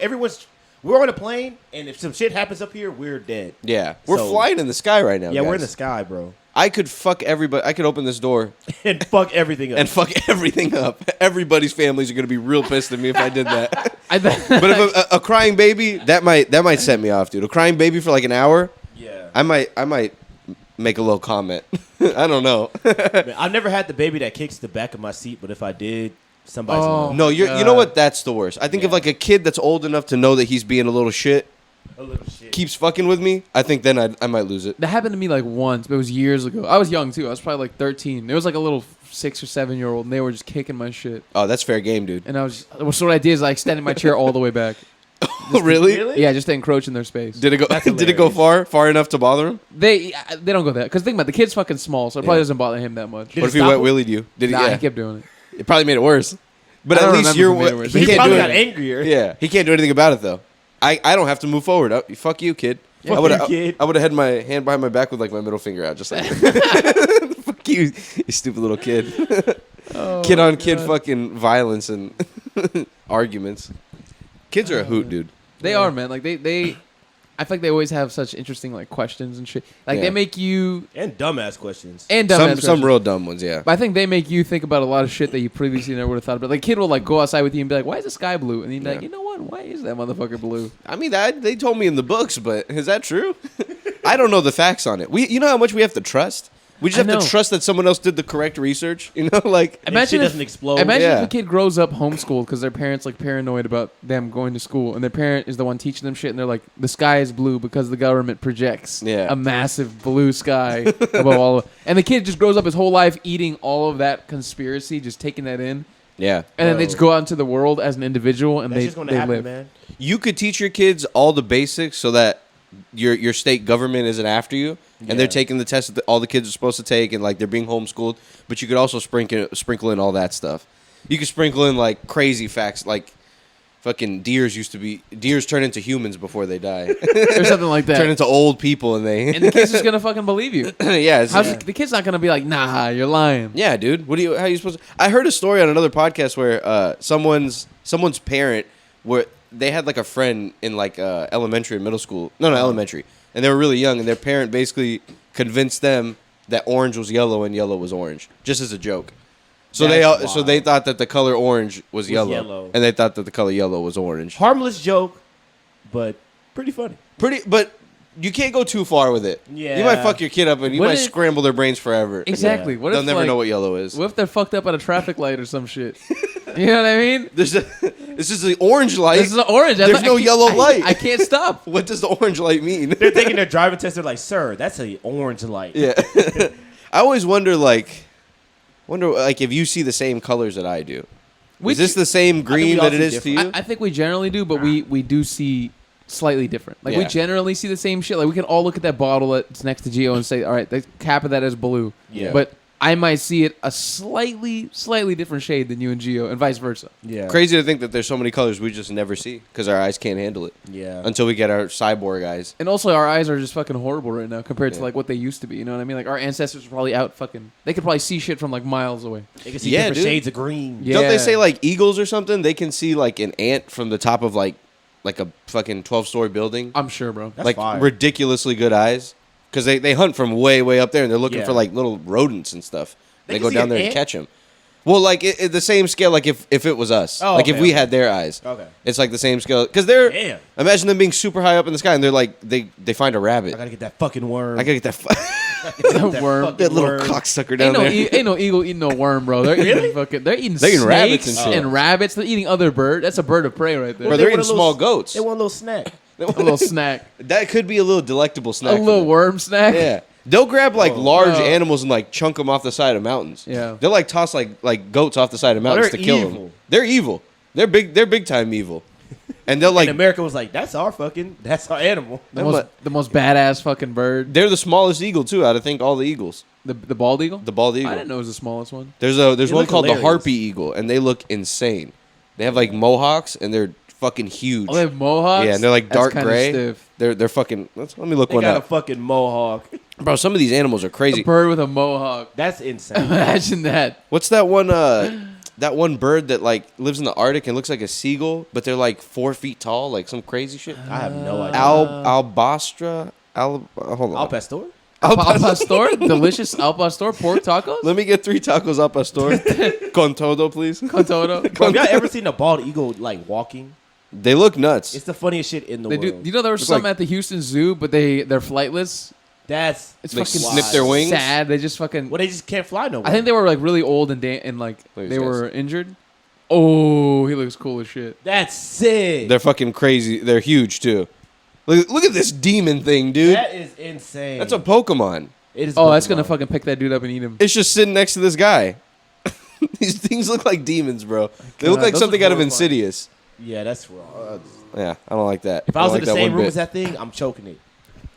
we're on a plane, and if some shit happens up here, we're dead.
Yeah. We're
So-
flying in the sky right now,
Yeah, we're in the
guys.
sky, bro,
I could fuck everybody. I could open this door
and fuck everything up.
and fuck everything up. Everybody's families are going to be real pissed at me if I did that.
I bet.
But if a crying baby, that might set me off, dude. A crying baby for like an hour,
yeah,
I might make a little comment. I don't know.
man, I've never had the baby that kicks the back of my seat, but if I did, somebody's
Oh.
gonna
No, you
God.
know what? That's the worst. I think if
Yeah.
like a kid that's old enough to know that he's being a little shit
a little shit.
keeps fucking with me, I think then I might lose it.
That happened to me like once, but it was years ago. I was young too. I was probably like 13. There was like a little 6 or 7 year old, and they were just kicking my shit.
Oh, that's fair game, dude.
And I was just, so what I did is I extended my chair all the way back.
Oh, really?
Yeah, just to encroach in their space.
Did it go?
That's
Did it go far enough to bother him?
They don't go that because think about it, the kid's fucking small, so it probably
Yeah.
doesn't bother him that much.
Did
What
it
if he
stop
wet
him?
willied you? Did he?
Nah,
Yeah.
he kept doing it.
It probably made it worse. But
I
at
don't
least
remember
you're.
if it made it worse.
He
He
can't
probably
do
got
it.
angrier.
Yeah, he can't do anything about it though. I don't have to move forward. Fuck you, kid.
Fuck
I would
you, kid.
I would have had my hand behind my back with like my middle finger out, just like fuck you, you stupid little kid. Kid on kid fucking violence and arguments. Kids are a hoot, dude.
They are, man. Like they I feel like they always have such interesting like questions and shit. Like
Yeah.
they make you
And dumbass questions.
and
Some
dumbass questions.
real dumb ones, yeah.
But I think they make you think about a lot of shit that you previously never would have thought about. Like kid will like go outside with you and be like, "Why is the sky blue?" And you'd be like,
Yeah.
"You know what? Why is that motherfucker blue?"
I mean, they told me in the books, but is that true? I don't know the facts on it. You know how much we have to trust? We just
I
have to
know.
trust that someone else did the correct research. You know, like
And shit doesn't explode.
Imagine
Yeah.
if a kid grows up homeschooled because their parents like paranoid about them going to school, and their parent is the one teaching them shit, and they're like, "The sky is blue because the government projects
Yeah.
a massive blue sky above all." And the kid just grows up his whole life eating all of that conspiracy, just taking that in.
Yeah.
and then they just go out into the world as an individual, and
That's
they
just gonna
they
happen,
live.
man.
You could teach your kids all the basics so that your state government isn't after you, and they're
Yeah.
taking the tests that all the kids are supposed to take, and like they're being homeschooled. But you could also sprinkle in all that stuff. You could sprinkle in like crazy facts, like fucking deers turn into humans before they die,
Or something like that.
turn into old people, and they
And the kid's just gonna fucking believe you.
yeah, it's
How's the kid's not gonna be like, nah, you're lying.
yeah, dude. How are you supposed to? I heard a story on another podcast where someone's parent where they had like a friend in like elementary or middle school. No, elementary, and they were really young, and their parent basically convinced them that orange was yellow and yellow was orange, just as a joke. So
That's
so they
wild.
thought that the color orange was yellow,
yellow.
and they thought that the color yellow was orange.
Harmless joke, but pretty funny.
But you can't go too far with it.
Yeah.
You might fuck your kid up, and you
What
might
if-
scramble their brains forever.
Exactly.
Yeah.
What
They'll
if
never
like,
know what yellow is.
What if they're fucked up at a traffic light or some shit? You know what I mean?
This is the orange light.
This is an orange.
There's no yellow light.
I can't stop.
What does the orange light mean?
They're taking their driving test. They're like, "Sir, that's a orange light."
Yeah. I always wonder if you see the same colors that I do. Is this the same green
we all
that it
see
is to you?
I think we generally do, but we do see slightly different. Like we
Yeah.
generally see the same shit. Like we can all look at that bottle that's next to Gio and say, all right, the cap of that is blue.
Yeah.
But I might see it a slightly different shade than you and Gio, and vice versa.
Yeah.
Crazy to think that there's so many colors we just never see because our eyes can't handle it
Yeah.
until we get our cyborg eyes.
And also, our eyes are just fucking horrible right now compared to
Yeah.
like what they used to be. You know what I mean? Like our ancestors were probably out fucking. They could probably see shit from like miles away.
They can see
Yeah,
different
dude.
shades of green.
Yeah.
Don't they say like eagles or something? They can see like an ant from the top of like a fucking 12-story building.
I'm sure, bro.
That's
like
fire.
ridiculously good eyes because they hunt from way up there and they're looking
Yeah.
for like little rodents and stuff.
They
They
can
go
see
down
an
there and
ant?
catch them. Well, like the same scale, like if it was us,
Oh,
like
okay,
if we
okay.
had their eyes,
Okay.
it's like the same scale because they're.
Damn.
Imagine them being super high up in the sky and they're like they find a rabbit.
I gotta get that fucking worm.
I gotta get that
That worm.
fucking
that little
worm.
cocksucker down
Ain't no,
there.
ain't no eagle eating no worm, bro. They're eating fucking. They're eating
They're eating
snakes
rabbits and shit.
and rabbits. They're eating other bird. That's a bird of prey right there.
Bro,
They
they're
want
eating
a little
small
s-
goats.
They want a little snack.
A little snack,
That could be a little delectable
a
snack. for
little
them.
worm snack.
Yeah. They'll grab like
Oh.
large
Bro.
animals and like chunk them off the side of mountains.
Yeah.
They'll like toss like goats off the side of mountains to
they're
kill
evil.
them. They're evil. They're big time evil. And they'll like
And America was like, that's our animal.
The most badass fucking bird.
they're the smallest eagle too out of think all the eagles.
The bald eagle.
The bald eagle.
I didn't know it was the smallest one.
There's
They
one
look
called
hilarious.
the harpy eagle and they look insane. They have like mohawks and they're fucking huge.
Oh, they have mohawks.
Yeah, and they're like
That's
dark
kinda
gray.
Stiff.
They're fucking. Let me look
They
one
got a
up,
fucking mohawk.
bro. Some of these animals are
A
crazy.
bird with a mohawk.
That's insane.
Imagine that.
What's that one? That one bird that like lives in the Arctic and looks like a seagull, but they're like 4 feet tall, like some crazy shit.
I have no idea.
Albastra. Hold on.
Al pastor?
Al pastor, delicious al pastor pork tacos.
Let me get 3 tacos al pastor con todo, please.
Con todo.
Bro, have y'all ever seen a bald eagle like walking?
They look nuts.
It's the funniest shit in the
They do.
world.
You know there were
Looks
some
like-
at the Houston Zoo, but they're flightless.
That's
It's
They
fucking
snip their wings?
sad. They just fucking.
well, they just can't fly no more.
I think they were like really old and like
Look at
they
these
were injured. Oh, he looks cool as shit.
That's sick.
They're fucking crazy. They're huge too. Look at this demon thing, dude.
That is insane.
That's a Pokemon.
It is.
Oh, that's gonna
Pokemon.
fucking pick that dude up and eat him.
It's just sitting next to this guy. These things look like demons, bro. They look
God,
like
those
something
look
out of
horrifying.
Insidious.
Yeah, that's wrong.
Yeah, I don't like that.
If I was
don't
in
like
the
that
same
one
room
bit.
as that thing, I'm choking it.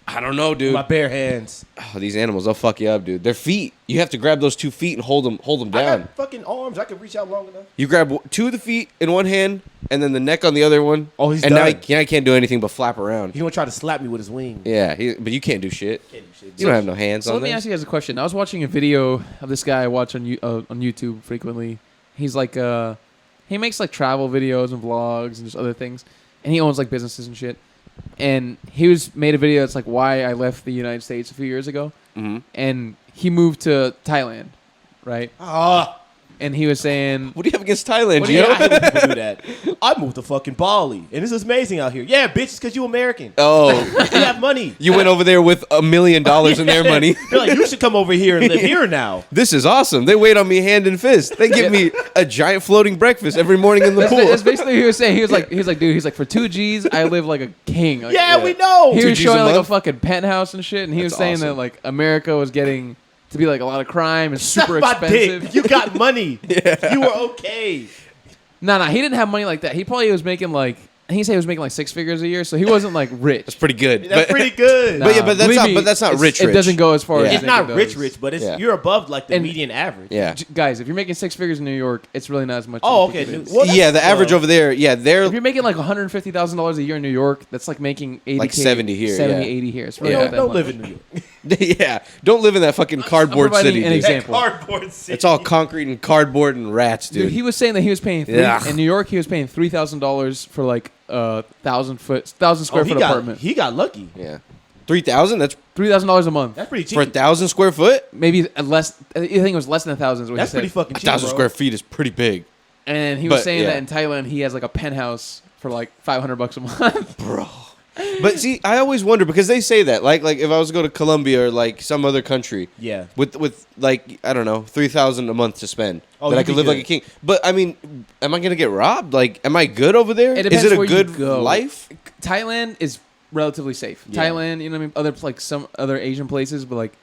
I don't know,
With
dude.
my bare hands.
Oh, these animals, they'll fuck you up, dude. Their feet. You have to grab those 2 feet and hold them
I
down.
got fucking arms. I can reach out long enough.
You grab 2 of the feet in one hand and then the neck on the other one.
Oh, he's
and now
done.
I can't do anything but flap around.
He gonna try to slap me with his wing.
Yeah, but you can't do shit.
Can't do shit.
You don't have no hands
So
on
let me
this.
ask you guys a question. I was watching a video of this guy I watch on YouTube frequently. He's like he makes like travel videos and vlogs and just other things, and he owns like businesses and shit. And he made a video that's like why I left the United States a few years ago,
Mhm.
and he moved to Thailand, right?
Ah,
And he was saying,
What do you have against Thailand,
what do you
Gio?
I hate when people do that. I moved to fucking Bali, and this is amazing out here. Yeah, bitch, it's because you American.
Oh,
You have money.
you went over there with $1 million in their money.
They're like, you should come over here and live here now.
This is awesome. They wait on me hand and fist. They give me a giant floating breakfast every morning in the
that's,
pool.
that's basically what he was saying. He was like, dude, for 2 G's, I live like a king. Like,
Yeah, we know.
He
2
was
Gs
showing
a
like a
month?
fucking penthouse and shit, and he was
That's
saying
awesome.
that like America was getting to be like a lot of crime and super
Suck my
expensive.
dick. You got money. You were okay.
No, he didn't have money like that. He probably was making like he said he was making like 6 figures a year, so he wasn't like rich.
That's pretty good.
That's pretty good.
But yeah, but that's
believe
not.
me,
But that's not rich.
It doesn't go as far as
It's
you
not
think it
rich,
does.
but it's
Yeah.
you're above like the
And-
median average.
Yeah.
Guys, if you're making 6 figures in New York, it's really not as much.
Oh,
as you
okay.
think it is.
Well, that's-
Yeah, the average over there. Yeah, they're
If you're making like $150,000 a year in New York, that's like making 80K,
Like 70 here,
70,
yeah.
80 here. It's really
Yeah.
not that
Don't
much.
live in New York.
yeah. Don't live in that fucking cardboard
providing
city.
an
Dude.
example.
Cardboard city.
It's all concrete and cardboard and rats,
Dude,
dude.
he was saying that he was paying
Yeah.
in New York. He was paying $3,000 for like a 1,000 square
he
foot
got,
apartment.
He got lucky.
Yeah, 3,000. That's
$3,000 a month.
That's pretty cheap.
for 1,000 square foot.
Maybe less. I think it was less than 1,000. Is what
That's
he
pretty
said.
fucking cheap.
1,000
bro.
square feet is pretty big,
And he was
But,
saying
yeah.
that in Thailand he has like a penthouse for like $500 a month.
bro. But see, I always wonder because they say that, like if I was to go to Colombia or like some other country,
Yeah.
with like I don't know 3,000 a month to spend,
Oh,
that I
you'd
could
be
live like a
good.
king. But I mean, am I gonna get robbed? Like, am I good over there?
It
Is
depends
it a
where you
good
go.
life?
Thailand is relatively safe.
Yeah.
Thailand, you know what I mean? Other like some other Asian places, but like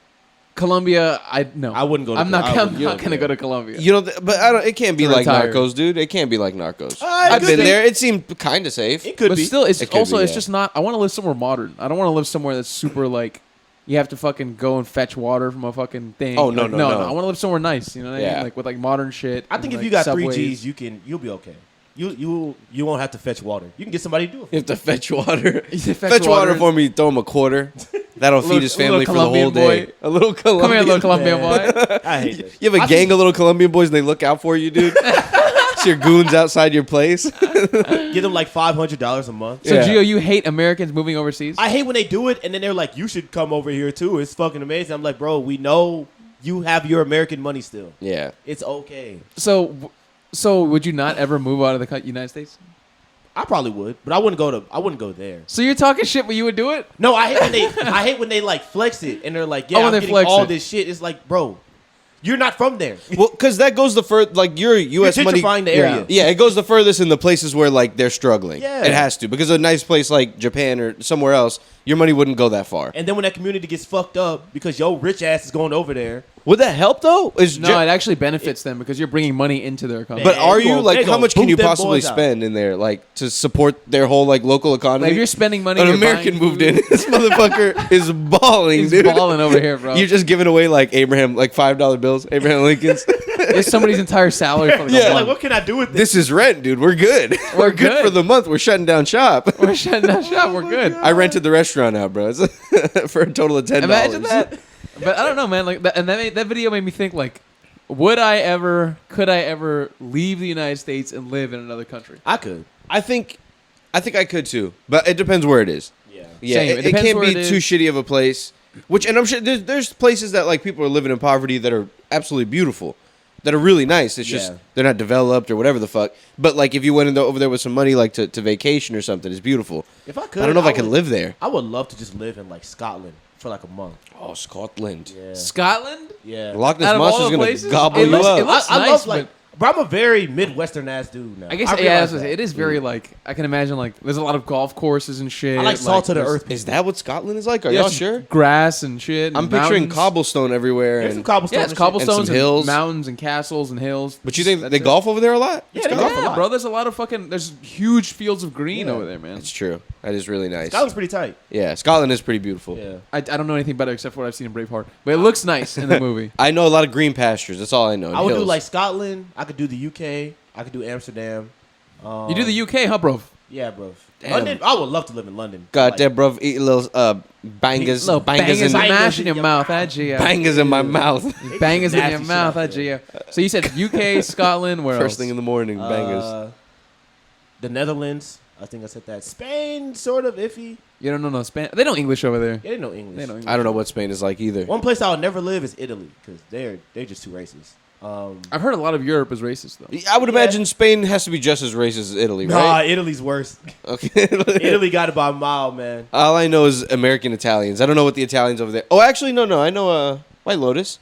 Colombia, I
wouldn't go to
I'm not.
I
I'm
wouldn't
not
go
gonna
there.
go to Colombia.
You know, but I don't. It can't be
To
like
retire.
Narcos, dude. It can't be like Narcos.
it
I've
could
been
be.
there. It seemed kind of safe.
It could
but
be.
still, it's
It could
also
be,
it's
yeah.
just not. I want to live somewhere modern. I don't want to live somewhere that's super like. You have to fucking go and fetch water from a fucking thing.
Oh, no,
Like,
no.
I want to live somewhere nice. You know what I
Yeah.
mean? Like with like modern shit.
I think
and,
if
like,
you got
subways.
3 Gs, you'll be okay. You won't have to fetch water. You can get somebody to do it.
You have to fetch water.
You have to
fetch water for me. Throw him a quarter. That'll feed his family for the whole
Colombian
day.
boy.
A little Colombian.
Come here, little Colombian
Man.
boy.
I hate that.
You have a gang of little Colombian boys and they look out for you, dude. It's your goons outside your place.
Give them like $500 a month.
So
Yeah.
Gio, you hate Americans moving overseas?
I hate when they do it and then they're like, "You should come over here too. It's fucking amazing." I'm like, "Bro, we know you have your American money still.
Yeah.
It's okay."
So would you not ever move out of the United States?
I probably would, but I wouldn't go there.
So you're talking shit, but you would do it?
No, I hate when they like flex it and they're like, "Yeah,
Oh, when
I'm
they
getting
flex
all
it.
this shit." It's like, bro, you're not from there.
Well, because that goes the furthest, like your
You're
U.S. money.
gentrifying the area.
Yeah, it goes the furthest in the places where like they're struggling.
Yeah.
It has to because a nice place like Japan or somewhere else, your money wouldn't go that far.
And then when that community gets fucked up because your rich ass is going over there,
Would that help though?
No, it actually benefits them because you're bringing money into their economy.
But
Man,
are
they
you
gon-
like
they
how
gon'
much can
boot
you
them
possibly
boys out.
spend in there like to support their whole like local economy?
Like, if you're spending money,
an
you're
American
buying
moved
food.
in. This motherfucker is balling,
He's
dude.
balling over here, bro.
You're just giving away like Abraham, like $5 bills, Abraham Lincolns.
It's somebody's entire salary for like
Yeah.
a
like,
month.
what can I do with this?
This is rent, dude. We're good.
We're
good
good.
for the month. We're shutting down shop.
We're shutting down shop. We're good.
I rented the restaurant out, bro. It's for a total of $10.
Imagine that. But I don't know, man. Like, that video made me think, like, could I ever leave the United States and live in another country?
I could.
I think I could too, but it depends where it is.
Yeah.
Yeah,
Same. It
it
depends
can't
where
be
it
too
is.
shitty of a place. Which, and I'm sure there's places that like people are living in poverty that are absolutely beautiful, that are really nice. It's just
Yeah.
they're not developed or whatever the fuck. But like if you went over there with some money, like to vacation or something, it's beautiful.
If I could,
I don't know if I could
would-
live there.
I would love to just live in like Scotland for like a month.
Oh, Scotland.
Yeah.
Scotland?
Yeah.
Loch Ness
Out of all
Monster's
the
gonna
places,
gobble
it
you
looks-
up.
it looks
I
nice,
love like, but I'm a very Midwestern ass dude now.
I guess,
realize
yeah,
that.
it is very, like, I can imagine, like, there's a lot of golf courses and shit.
I like salt of the
there's-
earth.
Is that what Scotland is like? Are
yeah,
y'all
it's
sure?
Grass and shit. And
I'm picturing
mountains.
cobblestone everywhere.
There's some
And,
cobblestone.
Yeah, it's
and shit.
cobblestones
And some
and
hills.
mountains and castles and hills.
but you think
That's
they
it.
golf over there a lot?
Yeah, they golf a lot.
bro. There's a lot of fucking. There's huge fields of green
Yeah.
over there, man.
That's true. That is really nice.
Scotland's pretty tight.
Yeah, Scotland is pretty beautiful.
Yeah.
I don't know anything better except for what I've seen in Braveheart, but it looks nice in the movie.
I know a lot of green pastures. That's all I know.
I would do
Hills.
like Scotland. I could do the UK. I could do Amsterdam.
You do the UK, huh, bro?
Yeah, bro.
Damn.
London. I would love to live in London.
God
Like,
damn, bro. Eat little bangers.
Little
bangers
bangers
in
and mash in your
in your
mouth, huh, Gio?
bangers in my mouth.
Bangers in your
Nasty
mouth, huh,
shit
Gio? So you said UK, Scotland, where
First
else?
thing in the morning, bangers.
The Netherlands. I think I said that. Spain, sort of iffy.
You don't know no Spanish. They know English over there.
They didn't know English.
They know English.
I don't know what Spain is like either.
One place I would never live is Italy because they're just too racist.
I've heard a lot of Europe is racist though.
I would
Yeah.
imagine Spain has to be just as racist as Italy,
Nah,
right?
Italy's worse.
Okay.
Italy got it by a mile, man.
All I know is American Italians. I don't know what the Italians over there. Oh, actually, no. I know White Lotus.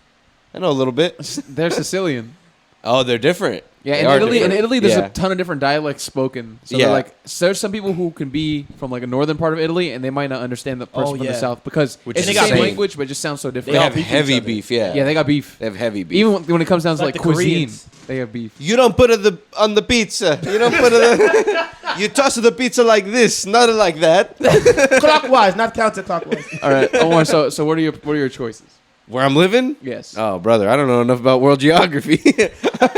I know a little bit.
They're Sicilian.
Oh, they're different.
Yeah,
They
in
are
Italy,
different.
there's
Yeah.
a ton of different dialects spoken. So
Yeah.
they're like, so there's some people who can be from like a northern part of Italy, and they might not understand the person from the
yeah.
south because
Which
it's
is
the same
insane.
language, but it just sounds so different.
They
all
have
beef each
heavy
other.
beef. Yeah.
Yeah, they got beef.
They have heavy beef.
Even when it comes down to
Like
like
the
cuisine,
Koreans.
they have beef.
You don't put it on the pizza. You don't put it. You toss the pizza like this, not like that.
Clockwise, not counterclockwise.
All right, Omar. So what are your choices?
Where I'm living?
Yes.
Oh, brother, I don't know enough about world geography.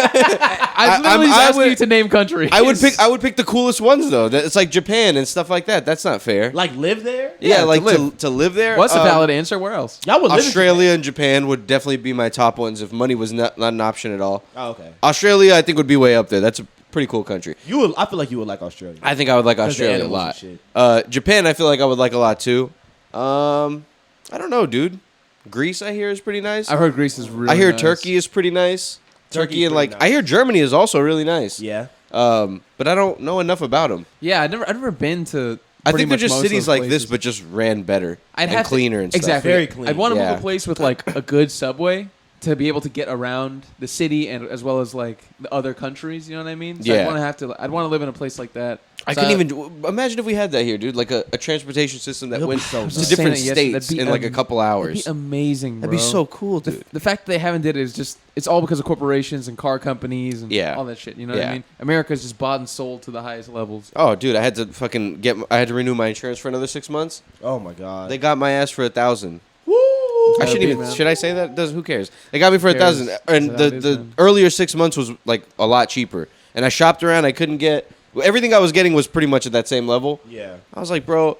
I literally
I
asking
would-
you to name countries.
I would pick the coolest ones though. It's like Japan and stuff like that. That's not fair.
Like live there?
yeah,
to
like
live.
to live there.
What's a valid answer? Where else?
Y'all would live in
Australia and Japan would definitely be my top ones if money was not an option at all.
Japan? Oh, okay.
Australia, I think, would be way up there. That's a pretty cool country.
I feel like you would like Australia.
I think I would like
'Cause the
Australia a
animals and
lot.
shit.
Japan, I feel like I would like a lot too. I don't know, dude. Greece, I hear, is pretty nice.
I've heard Greece is really.
I hear
nice.
Turkey is pretty nice.
Turkey's
Turkey and
pretty
like
nice.
I hear Germany is also really nice.
Yeah.
But I don't know enough about them.
Yeah, I've never been to.
I
pretty
think they're
much
just
most of
cities
those
like this,
places.
but just ran better
I'd
and
have
cleaner
to,
and stuff.
Exactly.
Very clean.
I'd want to
Yeah.
move a place with like a good subway to be able to get around the city and as well as like the other countries. You know what I mean? So
Yeah.
I'd want to live in a place like that.
I
So
couldn't even imagine if we had that here, dude. Like a transportation system that
It'll
went
be so
to
nice.
different
Saying it yesterday,
states
that'd be
in like a couple hours.
That'd be amazing, bro.
That'd be so cool,
The,
dude.
the fact that they haven't did it is just it's all because of corporations and car companies and
Yeah.
all that shit. You know what I
Yeah.
mean? America's just bought and sold to the highest levels.
Oh, dude, I had to fucking I had to renew my insurance for another 6 months.
Oh my god.
They got my ass for $1,000.
Woo!
I shouldn't
be,
even.
man.
Should I say that? Does who cares? They got me for
Who cares?
$1,000, and
That's how it is,
the
man.
earlier 6 months was like a lot cheaper. And I shopped around. I couldn't get everything I was getting was pretty much at that same level.
Yeah.
I was like, bro,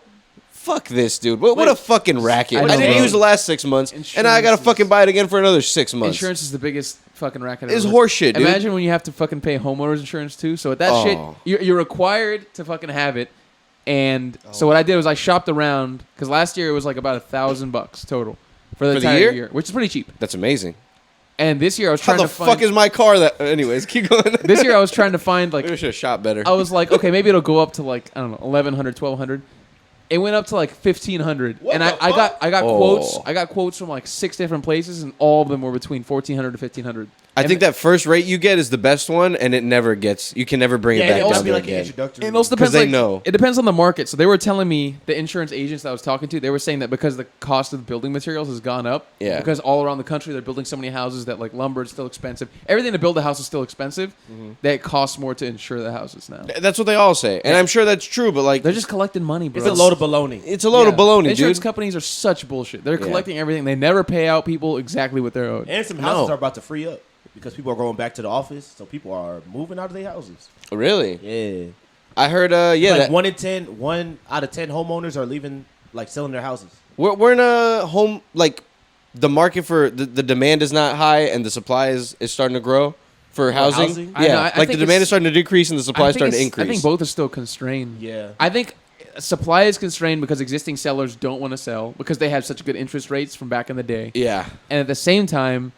fuck this, dude. What a
Wait.
fucking racket!
I
I,
know,
didn't
bro.
use the last 6 months, and I
Insurance
gotta
is-
fucking buy it again for another 6 months.
Insurance is the biggest fucking racket.
It's
ever.
horseshit, dude.
Imagine when you have to fucking pay homeowners insurance too. So at that shit,
Oh.
you're required to fucking have it. And so what I did was I shopped around because last year it was like about $1,000 total for the entire year, which is pretty cheap.
That's amazing.
And this year I was
How
trying
the
to
fuck
find.
is my car? That anyways, keep going.
This year I was trying to find like
Maybe I should have shot better.
I was like, okay, maybe it'll go up to like I don't know, 1,100, 1,200. It went up to like 1,500,
What
and
the
I
fuck?
got
Oh.
quotes. I got quotes from like 6 different places, and all of them were between 1,400 to 1,500.
I
And
think that first rate you get is the best one, and it never gets. You can never bring
Yeah,
it
it
back
also
down
be
there
like an
again.
introductory.
It also depends.
they
Like,
know.
It depends on the market. So they were telling me the insurance agents that I was talking to, they were saying that because the cost of the building materials has gone up,
Yeah.
because all around the country they're building so many houses that like lumber is still expensive. Everything to build a house is still expensive. That it costs more to insure the houses now.
That's what they all say, and I'm sure that's true. But like,
They're just collecting money, bro.
It's a load of baloney.
it's a load of baloney,
Insurance
dude.
companies are such bullshit. They're
Yeah.
collecting everything. They never pay out people exactly what they're owed.
And some houses
No.
are about to free up because people are going back to the office, so people are moving out of their houses.
Really?
Yeah.
I heard. Yeah,
Like
that,
1 out of 10 homeowners are leaving, like selling their houses.
we're in a home like the market for the demand is not high and the supply is starting to grow for housing.
housing?
I know,
Yeah,
I
like the
think
demand
it's-
is starting to decrease and the supply is
think
starting to
it's-
increase.
I think both are still constrained.
Yeah.
I think supply is constrained because existing sellers don't want to sell because they have such good interest rates from back in the day.
Yeah,
And at the same time,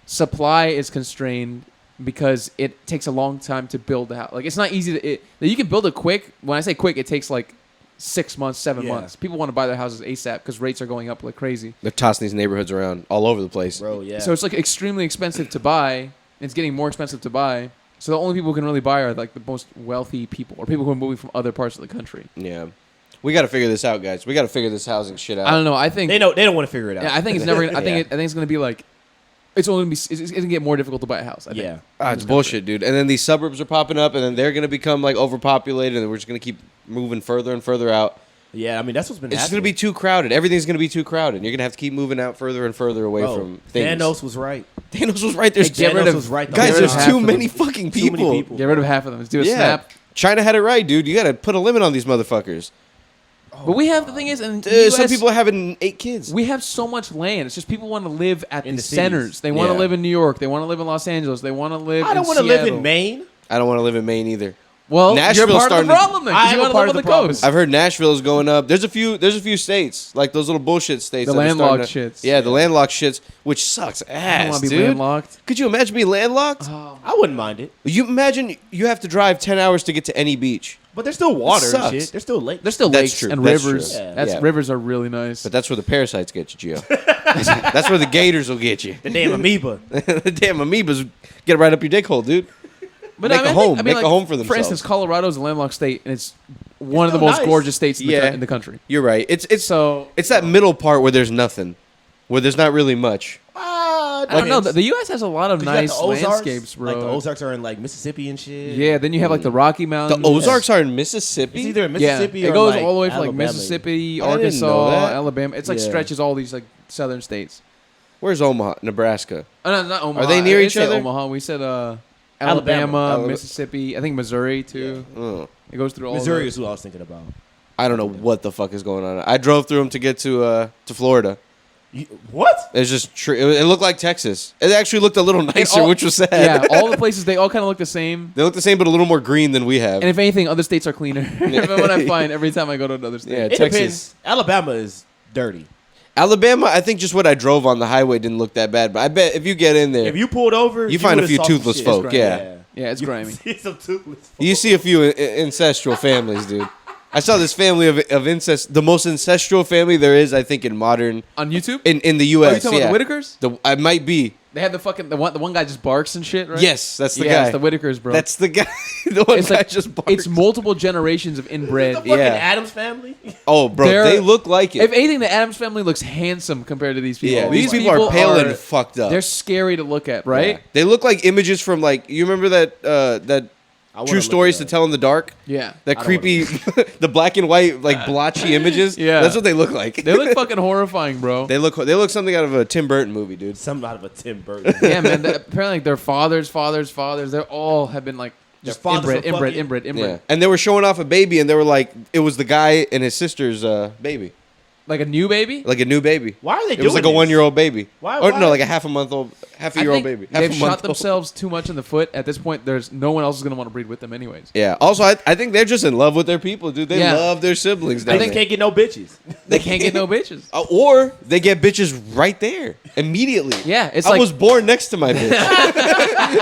supply is constrained because it takes a long time to build a house. Like it's not easy to you can build it quick. When I say quick, it takes like 6 months, 7
Yeah.
months. People want to buy their houses ASAP because rates are going up like crazy.
they're tossing these neighborhoods around all over the place.
Bro, yeah.
So it's like extremely expensive to buy. It's getting more expensive to buy. So the only people who can really buy are like the most wealthy people or people who are moving from other parts of the country.
Yeah, we got to figure this out, guys. We got to figure this housing shit out.
I don't know. I think
they don't want to figure it out.
yeah, I think it's never. I think
Yeah.
I think it's gonna be like it's only gonna be. It's gonna get more difficult to buy a house. I think.
Yeah.
It's bullshit, dude. And then these suburbs are popping up, and then they're gonna become like overpopulated, and we're just gonna keep moving further and further out.
Yeah, I mean, that's what's been
It's just
happening.
gonna be too crowded. Everything's gonna be too crowded. You're gonna have to keep moving out further and further away
Bro,
from things.
Thanos was right.
Thanos was right. There's
Get rid
Thanos
of-
was right. the
guys.
whole
There's
half
time.
too
of
many
them.
fucking
Too many
people.
people.
Get rid of half of them. Let's do a
Yeah,
snap.
China had it right, dude. You gotta put a limit on these motherfuckers.
But we have the thing is, in the
Some
US,
people are having 8 kids.
we have so much land. It's just people want to live at
In
the
the cities.
centers. They want to
Yeah.
live in New York. They want to live in Los Angeles. They want to live.
I don't
want to
live in Maine.
I don't want to live in Maine either.
Well,
Nashville's
you're part
starting
of
to-
the problem then.
I
'Cause
am
you
a
want to
part
live on
of
the
the problem.
coast.
I've heard Nashville's going up. There's a few states like those little bullshit states.
The
that are starting
landlocked
to-
shits.
Yeah, the landlocked shits, which sucks
I don't
ass,
want to be
dude.
landlocked.
Could you imagine being landlocked?
I wouldn't mind it.
You imagine you have to drive 10 hours to get to any beach.
But there's still water and
sucks.
shit. There's still lakes.
There's still
That's
lakes
true.
and
That's
rivers.
true.
Yeah.
That's
Yeah.
rivers are really nice.
But that's where the parasites get you, Gio. That's where the gators will get you.
the damn amoeba.
The damn amoebas get right up your dick hole, dude.
But
make
I mean,
a
I
home,
think- I mean,
make
like,
a home for
For
themselves.
instance, Colorado's a landlocked state, and it's one of the
still
most
nice.
gorgeous states in,
Yeah.
in the country.
You're right. It's
So
that middle part where there's nothing, where there's not really much.
I don't know. The U.S. has a lot of nice landscapes, bro.
Like the Ozarks are in like Mississippi and shit.
Yeah, then you have like the Rocky
The
Mountains.
Ozarks are in Mississippi.
It's either in
Yeah,
Mississippi
it
or
goes
like
all the way from like
Alabama.
Mississippi,
I didn't know
Arkansas,
that.
Alabama. It's like
Yeah.
stretches all these like southern states.
Where's Omaha, Nebraska?
Oh, no, not Omaha.
Are they near
I didn't
each
say
other?
Omaha. We said Alabama,
Alabama.
Mississippi. I think Missouri too.
Oh.
It goes through all.
Missouri
of
is who I was thinking about.
I don't know what the fuck is going on. I drove through them to get to Florida.
What?
It's just it looked like Texas. It actually looked a little nicer,
all-
which was sad.
Yeah, all the places they all kind of look the same.
They look the same, but a little more green than we have.
And if anything, other states are cleaner. That's what I find every time I go to another state.
Yeah,
It
Texas.
depends. Alabama is dirty.
Alabama, I think just what I drove on the highway didn't look that bad, but I bet if you get in there,
If you pulled over,
You find a
would've
few
saw some
toothless
shit.
folk,
It's
yeah.
grimy.
Yeah, it's
You
grimy.
see some toothless folk.
you see a few ancestral families, dude. I saw this family of incest, the most ancestral family there is, I think, in modern
On YouTube?
in the
Are you
U.S.
talking
yeah,
about the Whitakers?
I might be.
They have the one guy just barks and shit, right?
Yes, that's the
yeah,
guy.
it's the Whitakers, bro.
That's the guy. The one
it's
guy
like
just barks.
it's multiple generations of
The
inbred.
fucking
Yeah.
Adams family.
Oh, bro,
They're-
they look like it.
If anything, the Adams family looks handsome compared to these people.
Yeah, these people are pale and fucked up.
They're scary to look at, right?
Yeah. They look like images from like you remember that
I wanna
True
look
Stories
it
to
up.
Tell in the Dark.
Yeah.
That
I don't
creepy, the black and white like blotchy images.
Yeah.
That's what they look like.
They look fucking horrifying, bro.
They look something out of a Tim Burton movie, dude.
Something out of a Tim Burton.
Yeah, man. Apparently, like, their fathers. They all have been like
Their
just
fathers
inbred.
are
Yeah, and they were showing off a baby, and they were like, it was the guy and his sister's baby,
Like a new baby.
like a new baby.
Why are they
It
doing
was like a
this?
1 year old baby.
Why-
Or
why?
no, like a half a year old baby. Half
they've
a
shot
month old.
themselves too much in the foot. At this point, there's no one else is gonna want to breed with them, anyways.
Yeah. Also, I think they're just in love with their people, dude. They
Yeah.
love their siblings.
They
down
just
there.
can't get no bitches.
They can't get no bitches.
Or they get bitches right there immediately.
Yeah, it's
I
like
was born next to my bitch.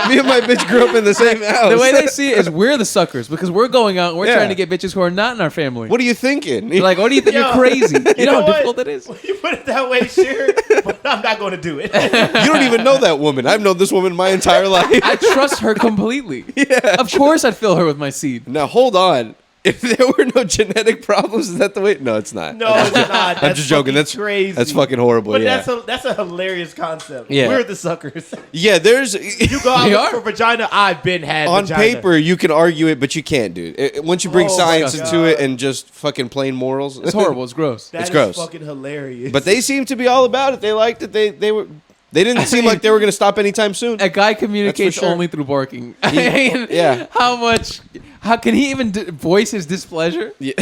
Me and my bitch grew up in the same house.
the way they see it is we're the suckers because we're going out and we're
Yeah.
trying to get bitches who are not in our family.
What are you thinking?
You're like, what do you think?
Yo,
You're crazy. You know how
what?
difficult that is.
You put it that way, sure, but I'm not going to do it.
You don't even know that woman. I've known this woman my entire life.
I trust her completely. Yeah, of course I'd fill her with my seed.
Now hold on. If there were no genetic problems, is that the way? No, it's not.
No, it's not.
I'm
That's
just joking.
fucking
That's
crazy.
That's fucking horrible.
But
yeah.
that's a hilarious concept.
Yeah.
We're the suckers.
Yeah. There's
You go out
They
looking
are.
for vagina. I've been had
on
vagina.
paper you can argue it, but you can't, dude. Once you bring
Oh,
science
my
into
God.
it and just fucking plain morals,
It's horrible. It's gross.
That
It's
is
gross.
fucking hilarious.
But they seem to be all about it. They liked it. They didn't seem like they were gonna stop anytime soon.
A guy communicates
sure.
only through barking. I mean,
yeah.
How can he even voice his displeasure?
Yeah.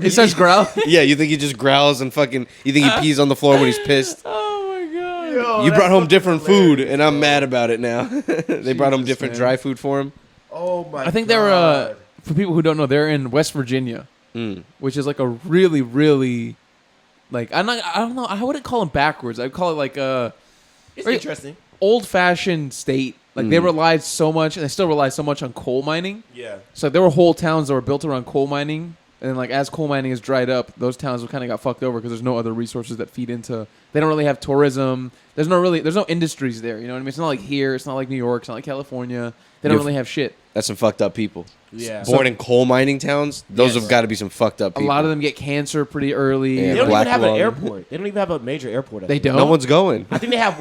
He starts growling.
Yeah, you think he just growls and fucking. You think he pees on the floor when he's pissed.
Oh my god.
Yo,
You
that's
brought home
fucking
different
hilarious.
food, and I'm mad about it now. They brought home
Jesus,
different
man.
dry food for him.
Oh my!
I think they were. For people who don't know, they're in West Virginia, which is like a really, really, like I don't know. I wouldn't call them backwards. I'd call it like a
It's
very
interesting.
old-fashioned state. Like they relied so much, and they still rely so much on coal mining.
Yeah.
So there were whole towns that were built around coal mining, and then like as coal mining is dried up, those towns kind of got fucked over because there's no other resources that feed into. They don't really have tourism. There's no industries there. You know what I mean? It's not like here. It's not like New York. It's not like California. They don't
You've-
really have shit.
That's some fucked up people.
Yeah.
Born in coal mining towns, those
Yes.
have got to be some fucked up
A
people.
lot of them get cancer pretty early.
Yeah,
They don't
black
even have
lung.
an airport. They don't even have a major airport. I
They
think.
don't.
No one's going.
I think they have.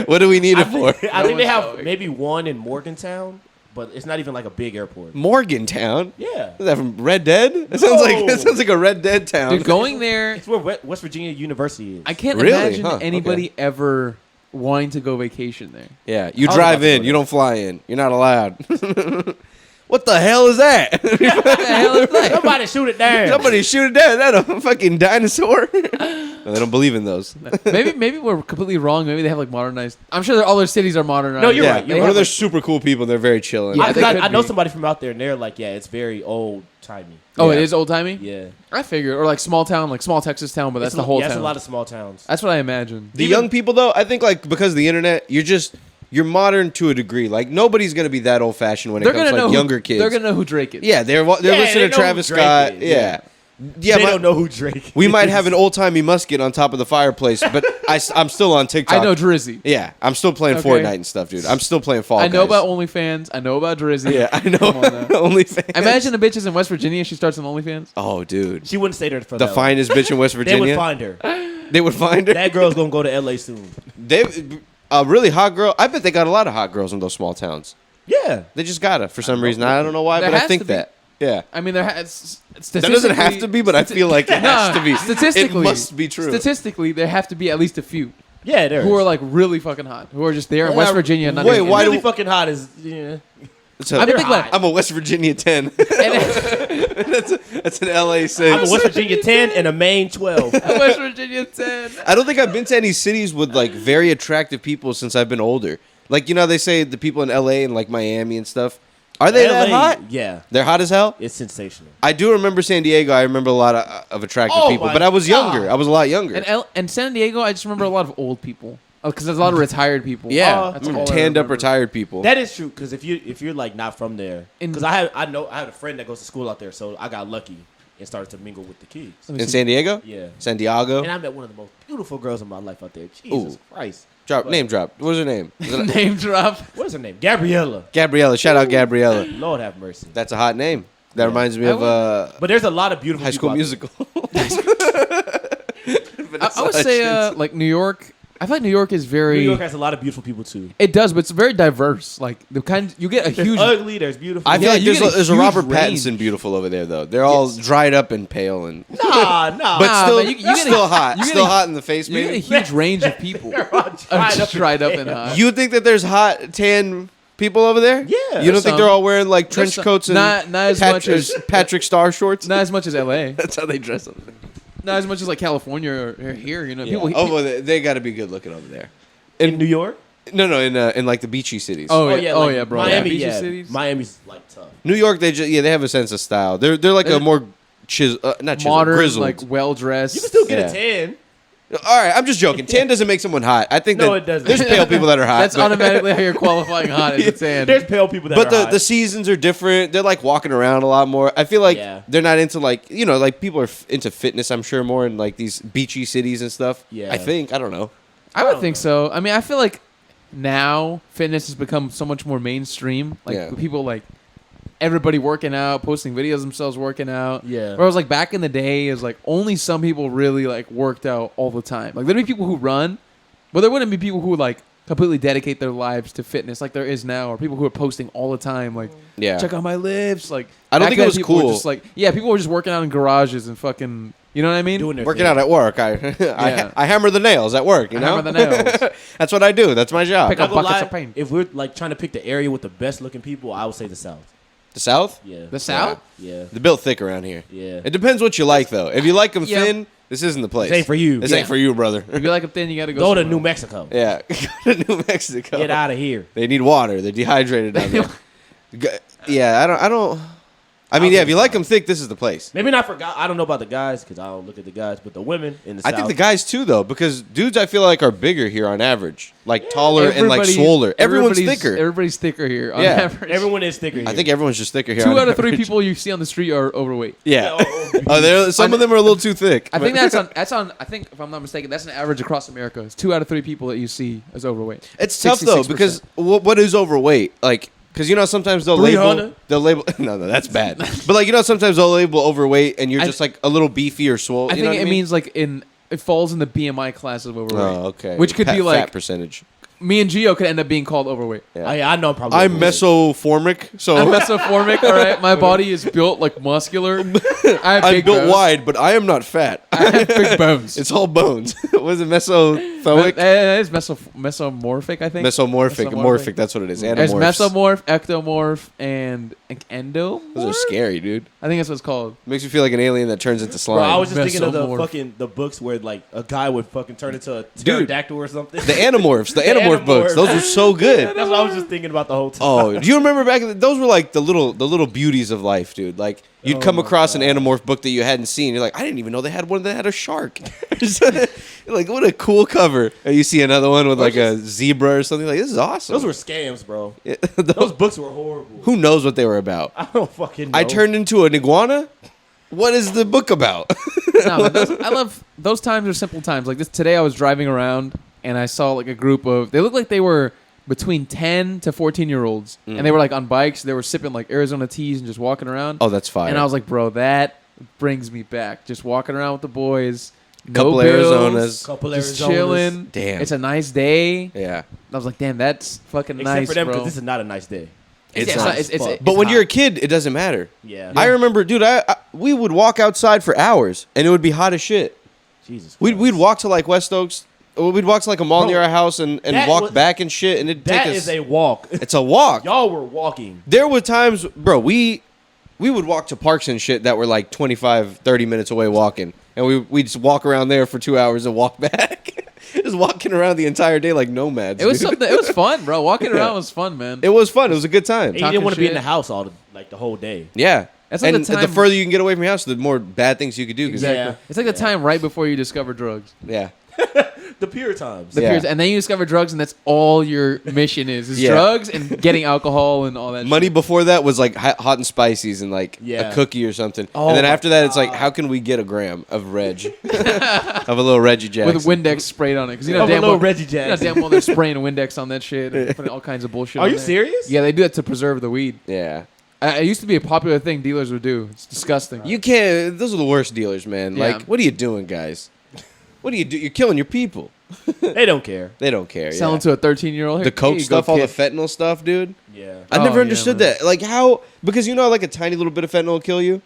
What do we need it for?
I think they
one's
have
going.
maybe one in Morgantown, but it's not even like a big airport.
Morgantown.
Yeah.
Is that from Red Dead? It sounds like a Red Dead town.
Dude, going there,
It's where West Virginia University is.
I can't
Really?
imagine
Huh,
anybody ever wanting to go vacation there.
Yeah, you
I was
drive
about to
in,
go
you
there.
don't fly in. You're not allowed. What the hell is that?
What the hell is that?
Somebody shoot it down.
Somebody shoot it down. Is that a fucking dinosaur? No, they don't believe in those.
Maybe we're completely wrong. Maybe they have like modernized. I'm sure all their cities are modernized.
No, you're
Yeah,
right.
or
You're right.
they're super cool people. They're very chilling.
Yeah,
I,
they could
I know
be.
somebody from out there, and they're like, yeah, it's very old timey.
Oh,
Yeah.
it is old timey.
Yeah,
I figured, or like small town, like small Texas town, but that's the whole
yeah,
town.
That's a lot of small towns.
That's what I imagine.
The young people, though, I think like because of the internet, you're modern to a degree. Like nobody's gonna be that old fashioned when it
They're
comes
gonna
to
know
like younger
who,
kids.
They're gonna know who Drake is.
Yeah, they're
Yeah,
listening
they
to
know
Travis
who Drake
Scott.
is,
Yeah.
yeah.
Yeah,
they don't know who Drake.
we
is.
might have an old timey musket on top of the fireplace, but I'm still on TikTok.
I know Drizzy.
Yeah, I'm still playing
Okay.
Fortnite and stuff, dude. I'm still playing Fall
I know
Guys.
about OnlyFans. I know about Drizzy.
Yeah, I know.
Come on now.
OnlyFans.
Imagine the bitches in West Virginia. She starts an OnlyFans.
Oh, dude.
She wouldn't stay there for
The
that
finest bitch in West
long. They
Virginia.
would find her.
They would find her.
That girl's gonna go to LA soon.
They a really hot girl. I bet they got a lot of hot girls in those small towns.
Yeah.
They just gotta for some reason. I don't know why,
There
but I
has
think
to be.
that. Yeah.
I mean,
That doesn't have to be, but I feel like it has to be.
Statistically,
It must be true.
Statistically, there have to be at least a few
Yeah, there.
who
is.
are like really fucking hot, who are just there in
Yeah,
West Virginia. And not
wait,
even-
why
really
do-
fucking hot is yeah.
So,
I mean, think about it.
I'm a West Virginia 10. That's an LA 6.
I'm a West Virginia 10 and a Maine 12.
West Virginia 10.
I don't think I've been to any cities with like very attractive people since I've been older. Like, you know, they say the people in LA and like Miami and stuff. Are they that
LA,
hot?
Yeah,
They're hot as hell?
it's sensational.
I do remember San Diego. I remember a lot of attractive
Oh
people,
my
but I was
God.
younger. I was a lot younger.
And San Diego, I just remember a lot of old people. Because there's a lot of retired people.
Yeah,
That's all I
tanned up
remember.
retired people.
That is true because if you're like not from there,
In-
because I have a friend that goes to school out there, so I got lucky and started to mingle with the kids.
Let me
in
see.
San Diego?
Yeah,
San Diego?
and I met one of the most beautiful girls in my life out there. Jesus Christ,
Name drop. What was her name? Was it-
Name drop.
what is her name? Gabriella.
Gabriella. Shout out Gabriella.
Lord have mercy.
That's a hot name. That
Yeah.
reminds me
I
of
But there's a lot of beautiful
High School
people out
Musical.
I would say like New York. I feel like New York is
there.
very.
New York has a lot of beautiful people too.
It does, but it's very diverse. Like the kind you get a
There's
huge.
ugly. There's beautiful.
I feel
Yeah,
like
you
there's
get a
there's a
huge
Robert
range.
Pattinson beautiful over there though. They're all dried up and pale and
nah.
but
Nah,
still
man, you get
still
a-
hot.
you get
Still
a-
hot in the face,
You get a
maybe.
huge range of people. Dried up and hot.
You think that there's hot tan people over there?
Yeah.
You don't think
some.
they're all wearing like trench
some.
coats and
Not as much as-
Patrick Star shorts?
Not as much as LA.
That's how they dress up.
Not as much as like California or here. You know,
Yeah.
people.
Oh, well, they got to be good looking over there.
in New York.
No, in like the beachy cities.
Oh,
Oh
yeah.
yeah,
Oh
like
yeah, bro.
Miami,
Beachy
yeah.
cities.
Miami's like tough.
New York, they have a sense of style. They're like a more not chiseled,
Modern,
grizzled.
like well dressed.
You can still get
Yeah.
a 10.
All right, I'm just joking. Tan doesn't make someone hot. I think
No,
that
it doesn't.
there's pale people that are hot.
That's
but,
automatically how you're qualifying hot as a tan.
There's pale people that
but
are
the
hot.
the seasons are different. They're like walking around a lot more. I feel like
Yeah.
they're not into like like people are into fitness. I'm sure more in like these beachy cities and stuff.
Yeah.
I think I don't know.
I would
don't
think
know.
so. I mean, I feel like now fitness has become so much more mainstream. Like
Yeah.
people like everybody working out, posting videos of themselves working out.
Yeah.
Whereas like back in the day, is like only some people really like worked out all the time. Like there'd be people who run, but there wouldn't be people who like completely dedicate their lives to fitness like there is now, or people who are posting all the time like
Yeah.
check out my lifts. Like
I don't
back
think it
then,
was
people were
cool.
Just like people were just working out in garages and fucking. You know what I mean?
doing their
Working
thing.
out at work,
Yeah.
I hammer the nails at work. You
I
know,
hammer the nails.
That's what I do. That's my job.
Pick
Not
up
gonna
buckets
lie,
of paint.
if we're like trying to pick the area with the best looking people, I would say the South.
The South,
Yeah.
The South?
Yeah.
they're built thick around here.
Yeah.
It depends what you like, though. If you like them
Yeah.
thin, this isn't the place.
This ain't for you.
This
Yeah.
ain't for you, brother.
If you like them thin, you gotta go.
Go to
somewhere
New
else.
Mexico.
Yeah, go to New Mexico.
Get out of here.
They need water. They're dehydrated down there. Yeah, I don't. I mean, yeah, if you like them thick, this is the place.
Maybe not for guys. I don't know about the guys because I don't look at the guys, but the women in the
I
South.
think the guys too, though, because dudes I feel like are bigger here on average, like taller and like
Everybody's-
swoller. Everyone's thicker.
Everybody's thicker here on
Yeah.
average.
Everyone is thicker. Here.
I think everyone's just thicker here.
2
on
out of 3
average.
people you see on the street are overweight.
Yeah.
Yeah,
Oh, some of them are a little too thick.
I think that's on. I think if I'm not mistaken, that's an average across America. It's 2 out of 3 people that you see as overweight.
It's tough though
66%.
because what is overweight? Like, because sometimes they'll
300?
label. No, that's bad. But like sometimes they'll label overweight, and you're
I-
just like a little beefy or swole.
I
you know
think
what
it
mean?
means like it falls in the BMI class of overweight.
Oh, okay.
Which could be
Fat
like
percentage.
me and Gio could end up being called overweight.
Yeah.
I know I'm probably.
I'm
overweight.
mesoformic, so
I'm mesoformic. All right, my body is built like muscular. I have
I'm
big
built
bones.
wide, but I am not fat.
I have big bones.
It's all bones. Was it mesothoic?
It's mesomorphic, I think.
Mesomorphic.
Mesomorphic.
Morphic. That's what it is.
There's
Anamorphs.
mesomorph, ectomorph, and endomorph.
Those are scary, dude.
I think that's what it's called.
Makes me feel like an alien that turns into slime.
Bro, I was just thinking of
Mesomorph.
the books where like a guy would fucking turn into a
Dude.
pterodactyl or something.
the Animorphs. The Animorph books.
Animorphs.
Those were so good.
That's what I was just thinking about the whole time.
Oh, do you remember back? Those were like the little beauties of life, dude. Like you'd come across an Animorph book that you hadn't seen. You're like, I didn't even know they had one that had a shark. You're like, what a cool cover. And you see another one with like a zebra or something. Like, this is awesome.
Those were scams, bro.
Those-
Those books were horrible.
who knows what they were about?
I don't fucking know.
I turned into an iguana. What is the book about?
No, but I love those times are simple times. Like this today, I was driving around and I saw like a group of. They looked like they were between 10 to 14-year-olds, and they were like on bikes. They were sipping like Arizona teas and just walking around.
Oh, that's fire.
And I was like, bro, that brings me back. Just walking around with the boys.
Couple
No bills,
Arizonas.
Couple
just
Arizonas.
chilling.
Damn.
It's a nice day.
Yeah.
I was like, damn, that's fucking
Except
nice,
for them,
bro.
because this is not a nice day.
It's
not-
not.
it's
But when
hot.
you're a kid, it doesn't matter.
Yeah.
I remember, dude, we would walk outside for hours, and it would be hot as shit.
Jesus.
We'd
Christ.
walk to like West Oaks. We'd walk to like a mall
Bro,
near our house and
that
walk
was-
back and shit, and it'd take
That
us.
is a walk.
It's a walk.
Y'all were walking.
There were times, bro, we would walk to parks and shit that were like 25, 30 minutes away walking. And we'd just walk around there for 2 hours and walk back. Just walking around the entire day like nomads.
It was
dude.
something. It was fun, bro. Walking around was fun, man.
It was fun. It was a good time.
And you
Talking
didn't want to be in
shit.
the house the whole day.
Yeah.
That's like
and
the time-
further you can get away from your house, the more bad things you could do. 'cause-
Exactly.
Yeah.
It's like the time right before you discover drugs.
Yeah.
The pure times.
The
Yeah.
periods- and then you discover drugs, and that's all your mission is
Yeah.
drugs and getting alcohol and all that.
Money
shit.
before that was like hot and spices and like
Yeah.
a cookie or something.
Oh
and then
my
after that, it's like, how can we get a gram of Reg? Of a little Reggie Jackson.
with Windex sprayed on it, because you know
Of a
damn
little
well,
Reggie
you know
Jackson.
damn well they're spraying Windex on that shit and putting all kinds of bullshit.
Are
on
you
there.
serious?
Yeah, they do that to preserve the weed.
Yeah.
It used to be a popular thing dealers would do. It's disgusting.
You can't. Those are the worst dealers, man.
Yeah.
Like, what are you doing, guys? What do you do? You're killing your people.
They don't care.
They don't care.
Selling
Yeah.
to a 13-year-old.
The coke stuff, all the fentanyl stuff, dude.
Yeah.
I
Oh,
never
yeah,
understood
man.
that. Like, how? Because you know, like a tiny little bit of fentanyl will kill you.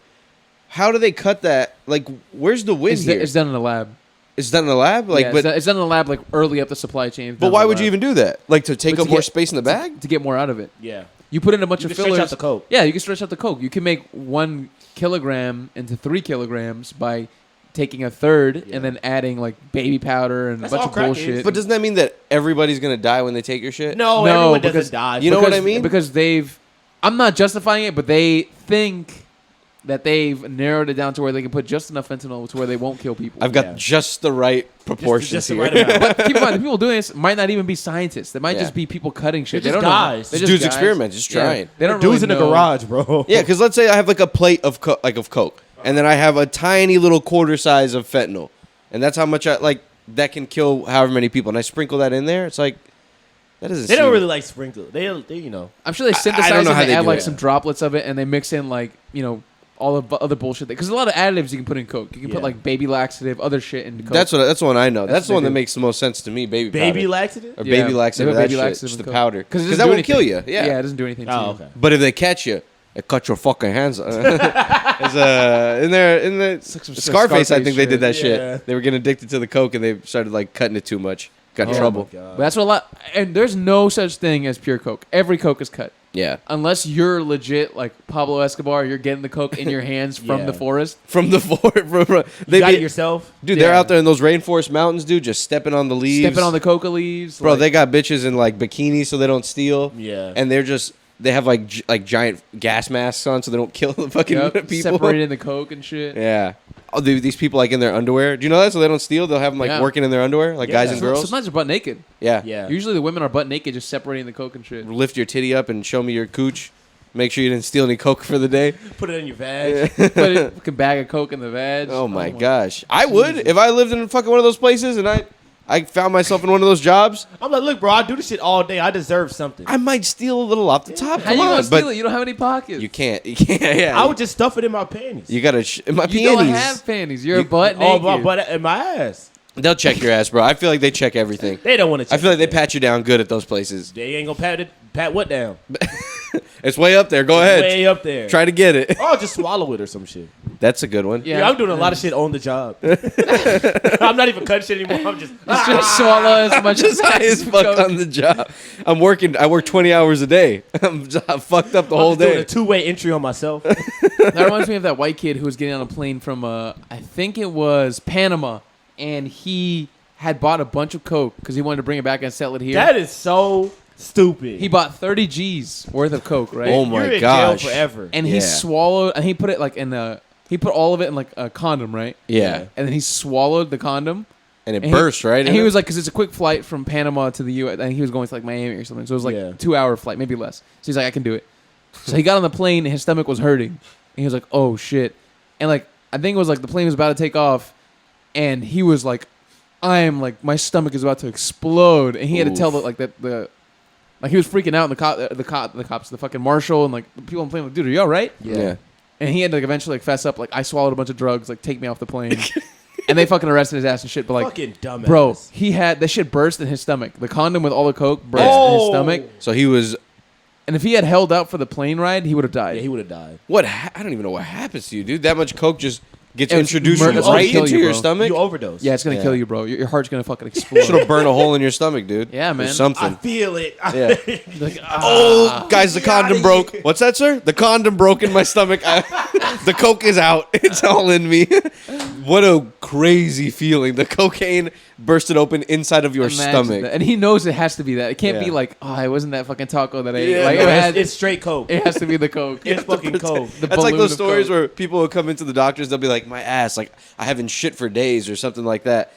How do they cut that? Like, where's the wind here?
It's done in a lab.
It's done in a lab. Like,
Yeah,
but
it's done in a lab, like early up the supply chain.
but why would you even do that? Like to take
But
up
to
more
get-
space in the bag?
to get more out of it?
Yeah.
You put in a bunch
You
of
can stretch
fillers.
out the coke.
Yeah, you can stretch out the coke. You can make 1 kilogram into 3 kilograms by taking a third
Yeah.
and then adding like baby powder and
That's
a bunch
all
of
crack
bullshit.
is.
But doesn't that mean that everybody's gonna die when they take your shit?
No,
No,
everyone
because-
doesn't die.
You know what I
Because-
mean?
Because they've, I'm not justifying it, but they think that they've narrowed it down to where they can put just enough fentanyl to where they won't kill people.
I've got
Yeah.
just the right proportions
just the
here.
right amount.
But keep in mind, the people doing this might not even be scientists. They might
Yeah.
just be people cutting shit.
They're
They
just
don't
guys.
know.
Just dudes experimenting, just trying.
They don't
Dudes
really
in the
know.
garage, bro.
Yeah, because let's say I have like a plate of Coke, and then I have a tiny little quarter size of fentanyl, and that's how much that can kill however many people, and I sprinkle that in there. It's like that doesn't.
They don't
seem-
really like sprinkle. They you know.
I'm sure they
I
synthesize
don't know
it
how
and
they
they add
do
like
it.
some droplets of it, and they mix in like all the other bullshit. Because a lot of additives you can put in Coke. You can put
Yeah.
like baby laxative, other shit in Coke.
That's the one I know.
That's
That's the
what
one
they
that
do.
makes the most sense to me. Baby
Baby
powder.
laxative?
Or
Yeah.
baby laxative.
They put
That
baby
shit,
laxative
just
in
the
Coke.
powder.
Because
Because that won't kill you. Yeah.
Yeah, it doesn't do anything. to
Oh,
you.
okay.
But if they catch you, they cut your fucking hands. In the
some
Scarface, I
Scarface
think they did that
shit.
shit.
Yeah.
They were getting addicted to the coke and they started like cutting it too much. Got in
Oh
trouble.
my God.
But that's what a lot. And there's no such thing as pure Coke. Every Coke is cut.
Yeah,
Unless you're legit like Pablo Escobar, you're getting the Coke in your hands from
Yeah.
the forest.
from the fort.
You
They
got
be,
it yourself?
dude, they're
Yeah.
out there in those rainforest mountains, dude, just stepping on the leaves,
Stepping on the coca leaves.
Bro,
like,
they got bitches in like bikinis so they don't steal.
Yeah.
And they're just they have like giant gas masks on so they don't kill the fucking
yep,
people.
separated the Coke and shit.
Yeah. Oh, dude, these people like in their underwear. Do you know that? So they don't steal. They'll have them like
Yeah.
working in their underwear, like
Yeah.
guys and girls.
Sometimes they're butt naked.
Yeah.
Yeah.
Usually the women are butt naked, just separating the Coke and shit.
Lift your titty up and show me your cooch. Make sure you didn't steal any coke for the day.
Put it in your vag.
Put a fucking bag of Coke in the veg.
Oh my gosh. I would if I lived in fucking one of those places and I found myself in one of those jobs.
I'm like, look, bro, I do this shit all day. I deserve something.
I might steal a little off the top.
How
Come
you
on,
gonna steal
but
it? You don't have any pockets.
you can't. You can't. Yeah.
I would just stuff it in my panties.
You gotta in my
You don't
panties.
have panties. You're
You-
butt
Oh,
naked.
my butt in my ass.
They'll check your ass, bro. I feel like they check everything.
They don't want to check
I feel like they
it.
pat you down good at those places.
They ain't gonna pat what down?
It's way up there. Go ahead.
Way up there.
Try to get it.
Oh, just swallow it or some shit.
That's a good one.
Yeah.
Yeah, I'm doing a lot of shit on the job. I'm not even cutting shit anymore. I'm just
Just swallow as much
Just high as fuck
Coke.
on the job. I'm working. I work 20 hours a day. I'm fucked up the whole
I'm just doing
day.
a two-way entry on myself.
That reminds me of that white kid who was getting on a plane from, I think it was Panama, and he had bought a bunch of Coke because he wanted to bring it back and sell it here.
That is so stupid.
He bought 30 G's worth of Coke, right?
Oh my
You're in
gosh.
jail forever.
And he
Yeah.
swallowed, and he put it like in a, he put all of it in like a condom, right?
Yeah.
And then he swallowed the condom.
And it
And
burst, right?
And he was like, because it's a quick flight from Panama to the U.S. and he was going to like Miami or something. So it was like
Yeah.
2-hour flight, maybe less. So he's like, I can do it. So he got on the plane and his stomach was hurting. And he was like, oh shit. And like I think it was like the plane was about to take off, and he was like, I am like, my stomach is about to explode, and he had to tell like he was freaking out, and the cops, the fucking marshal, and like the people on the plane, like, dude, are you all right?
Yeah.
And he had to like eventually like fess up, like, I swallowed a bunch of drugs, like, take me off the plane. And they fucking arrested his ass and shit. But like,
fucking dumbass.
Bro, he had that shit burst in his stomach. The condom with all the coke burst in his stomach.
So he was.
And if he had held out for the plane ride, he would have died.
Yeah, he would have died.
I don't even know what happens to you, dude. That much coke just gets
It's
introduced
murder-
right
kill
into
you,
your
bro.
stomach.
You overdose.
Yeah, it's gonna
Yeah.
kill you, bro. Your heart's gonna fucking explode.
Should have burned a hole in your stomach, dude.
Yeah, man.
Or something.
I feel it.
Yeah.
Like,
Oh, guys, the condom broke. What's that, sir? The condom broke in my stomach. The coke is out. It's all in me. What a crazy feeling. The cocaine bursted open inside of your
imagine
stomach.
that. And he knows it has to be that. It can't be
Yeah.
like, oh, it wasn't that fucking taco that I ate.
Yeah,
Like,
no,
It's straight coke.
it has to be the coke.
It's fucking coke.
The
That's like
balloon
those
of
stories
coke.
where people will come into the doctors. They'll be like, "My ass, like I haven't shit for days" or something like that.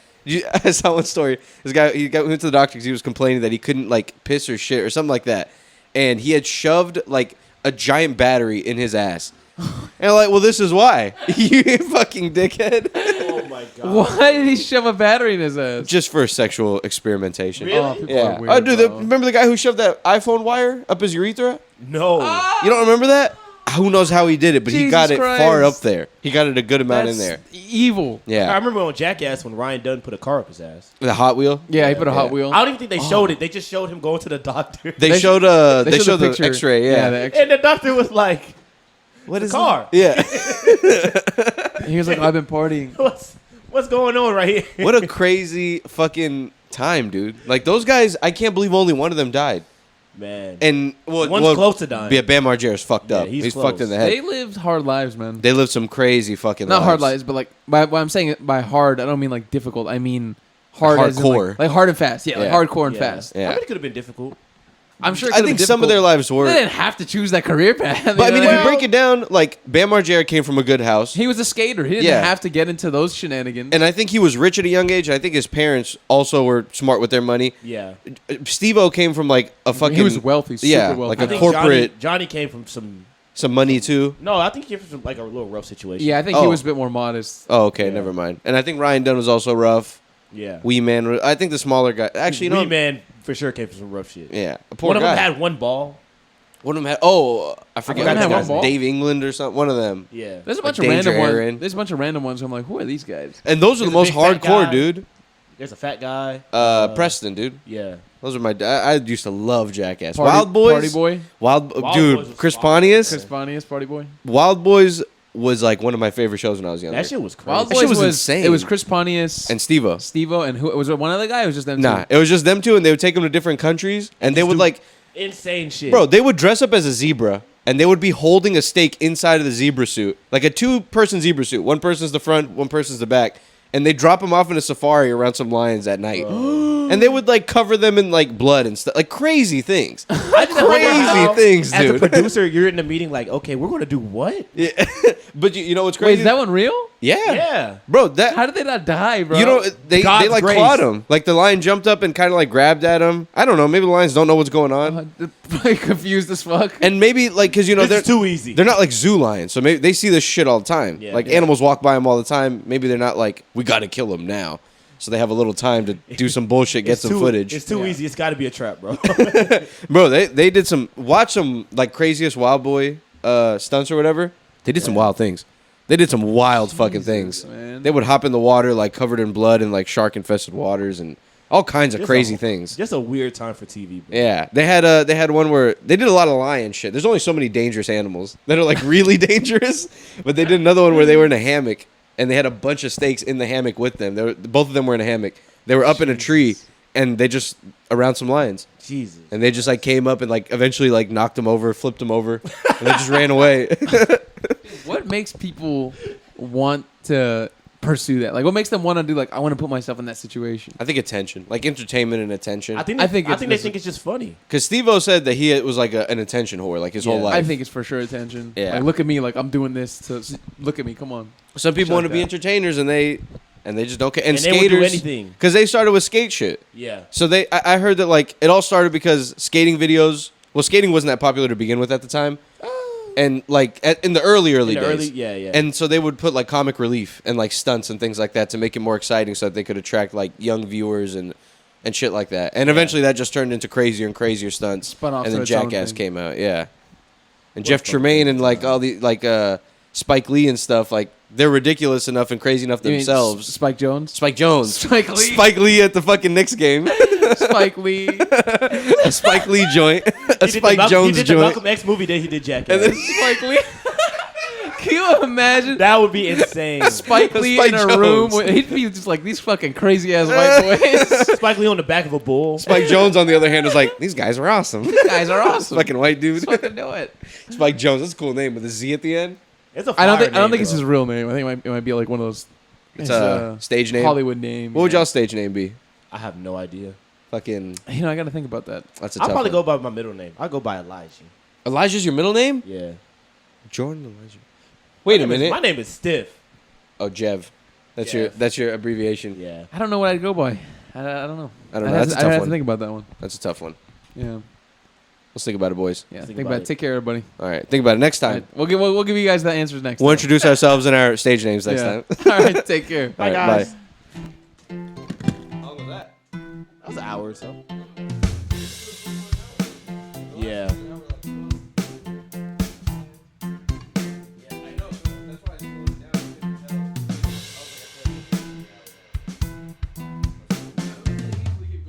I saw one story. This guy went to the doctor because he was complaining that he couldn't like piss or shit or something like that, and he had shoved like a giant battery in his ass. And like, well, this is why. You fucking dickhead.
Oh my god.
Why did he shove a battery in his ass?
Just for sexual experimentation.
Really?
Oh, people
Yeah.
are weird,
Oh, dude,
bro.
remember the guy who shoved that iPhone wire up his urethra?
No.
You don't remember that? Who knows how he did it, but he
Jesus
got it
Christ.
far up there. He got it a good amount
That's
in there.
evil.
I
Yeah.
remember on Jackass when Ryan Dunn put a car up his ass.
The Hot Wheel.
Yeah, he put a Hot
Yeah.
Wheel.
I don't even think they showed it. They just showed him going to the doctor.
They showed
the
the
picture.
X-ray. Yeah.
the X-ray.
And the doctor was like,
What is
car.
Yeah.
He was like, I've been partying.
What's going on right here?
What a crazy fucking time, dude. Like those guys, I can't believe only one of them died.
Man.
And
One's close to dying.
Yeah, Bam Margera's fucked
Yeah,
up.
he's
He's
close.
fucked in the head.
They lived hard lives, man.
They lived some crazy fucking
Not
lives.
hard lives, but like when I'm saying it by hard, I don't mean like difficult. I mean hard as in,
Hardcore.
like hard and fast. Yeah, like
Yeah.
hardcore and
Yeah.
fast.
Yeah.
I mean, it could have been difficult.
I'm sure. It
I
could've
think
been
some of their
difficult.
lives were.
They didn't have to choose that career path.
But I mean, if
Well,
you break it down, like Bam Margera came from a good house.
he was a skater. He didn't
Yeah.
have to get into those shenanigans.
And I think he was rich at a young age. And I think his parents also were smart with their money.
Yeah.
Steve-O came from like a fucking.
he was wealthy. Super
Yeah,
wealthy.
like
I
a
think
corporate-
Johnny came from some.
some money too.
No, I think he came from like a little rough situation.
Yeah, I think he
Oh.
was a bit more modest.
Oh, okay,
Yeah.
never mind. And I think Ryan Dunn was also rough.
Yeah.
Wee Man. I think the smaller guy. Actually, you know.
Wee Man for sure came from some rough shit.
Yeah, a poor
One of
guy.
them had one ball.
One of them had. Oh, I forget.
forgot
what
that
the
one
guy's
ball.
Dave England or something. One of them.
Yeah.
There's a
Like
bunch of random
Danger Aaron.
ones. There's a bunch of random ones. I'm like, who are these guys?
And those are the
There's
most
a big fat
hardcore,
guy.
dude.
There's a fat guy.
Preston, dude.
Yeah.
Those are my. I used to love Jackass.
Party,
Wild Boys.
Party Boy,
Wild
Wild
dude.
Boys was
Chris
fire.
Pontius.
Chris Pontius, Party Boy.
Wild Boys was like one of my favorite shows when I was younger.
That shit was crazy.
Wild
That
Boys
shit was insane.
It was Chris Pontius
And Steve-O.
Steve-O, and who was it? One other guy? Or was it just them
Nah,
two?
it was just them two, and they would take them to different countries, and they would
do-
like,
Insane shit.
bro, they would dress up as a zebra, and they would be holding a stake inside of the zebra suit, like a two-person zebra suit. One person's the front, one person's the back, and they drop them off in a safari around some lions at night, and they would like cover them in like blood and stuff, like crazy things,
I just wonder
crazy
how,
things,
as
dude.
a producer, you're in the meeting like, okay, we're going to do what?
Yeah. But you know what's
Wait,
crazy?
is that one real?
Yeah,
Yeah.
bro. That
How did they not die, bro?
you know they
God's
like
grace.
clawed him. Like the lion jumped up and kind of like grabbed at him. I don't know. Maybe the lions don't know what's going on,
Probably confused as fuck.
and maybe like because you know
This
they're
is too easy.
They're not like zoo lions, so maybe they see this shit all the time.
Yeah.
Like
Yeah.
animals walk by them all the time. Maybe they're not like we got to kill them now, so they have a little time to do some bullshit, get
It's
some
too-
footage.
It's too easy. It's got to be a trap, bro.
Bro, they did some like craziest Wild Boy stunts or whatever. They did some wild things. They did some wild fucking things.
man.
They would hop in the water like covered in blood and like shark infested waters and all kinds of
Just
crazy
a-
things.
Just a weird time for TV, bro.
Yeah, they had one where they did a lot of lion shit. There's only so many dangerous animals that are like really dangerous, but they did another one where they were in a hammock and they had a bunch of stakes in the hammock with them. Both of them were in a hammock. They were up in a tree and they just around some lions
Jesus.
and they just like came up and like eventually like knocked them over, flipped them over, and they just ran away.
What makes people want to pursue that? Like, what makes them want to do? Like, I want to put myself in that situation.
I think attention, like entertainment and attention.
I think
I think
they
it's-
think it's just funny.
Because Steve-O said that he was like an attention whore, like his whole
Yeah.
life.
I think it's for sure attention.
Yeah.
Like, look at me. Like, I'm doing this to look at me. Come on.
some people
Shut
want to be
that.
entertainers and they just don't care. And,
And they would do
skaters,
anything.
because they started with skate shit.
Yeah.
So I heard that like it all started because skating videos. Well, skating wasn't that popular to begin with at the time, and like in the early days.
Yeah.
And so they would put like comic relief and like stunts and things like that to make it more exciting, so that they could attract like young viewers and shit like that. And eventually that just turned into crazier and crazier stunts.
Spun off
and
to
then
its own
Jackass
thing.
came out. Yeah. And Jeff Tremaine and like all the like Spike Lee and stuff, like they're ridiculous enough and crazy enough
You mean
themselves.
Spike Jones.
Spike Jones.
Spike Lee.
Spike Lee at the fucking Knicks game.
Spike Lee.
A Spike Lee joint. A Spike Jones
He did the
joint.
Malcolm X movie, then he did Jackass.
And then
Spike Lee. Can you imagine
That would be insane.
Spike Lee
Spike
in a
Jones.
room? He'd be just like these fucking crazy ass white boys.
Spike Lee on the back of a bull.
Spike Jones, on the other hand, was like, these guys are awesome.
These guys are awesome.
Fucking white dude.
Let's fucking do it.
Spike Jones, that's a cool name with a Z at the end.
It's a
I don't
fire
think
name,
it's his
though.
real name. I think it might be like one of those.
It's a stage name.
Hollywood name.
What would y'all's stage name be?
I have no idea.
Fucking,
You know, I got to think about that.
that's a
I'll
tough
probably
one.
go by my middle name. I'll go by Elijah.
Elijah's your middle name?
Yeah.
Jordan Elijah. Wait a minute.
My name is Stiff.
Oh, Jev. That's
Jev.
your abbreviation.
Yeah.
I don't know what I'd go by. I don't know.
I don't know. That's a
I'd
tough
have
one.
to think about that one.
That's a tough one.
Yeah.
Let's think about it, boys.
Yeah.
Think
Think
about
about it.
it.
Take care, everybody.
All right. Think about it next
All
time.
right. We'll give you guys the answers next
We'll
time.
introduce ourselves and our stage names next
Yeah.
time.
All right. Take care.
Bye,
All right,
guys.
bye. How long was that?
That was an hour or so.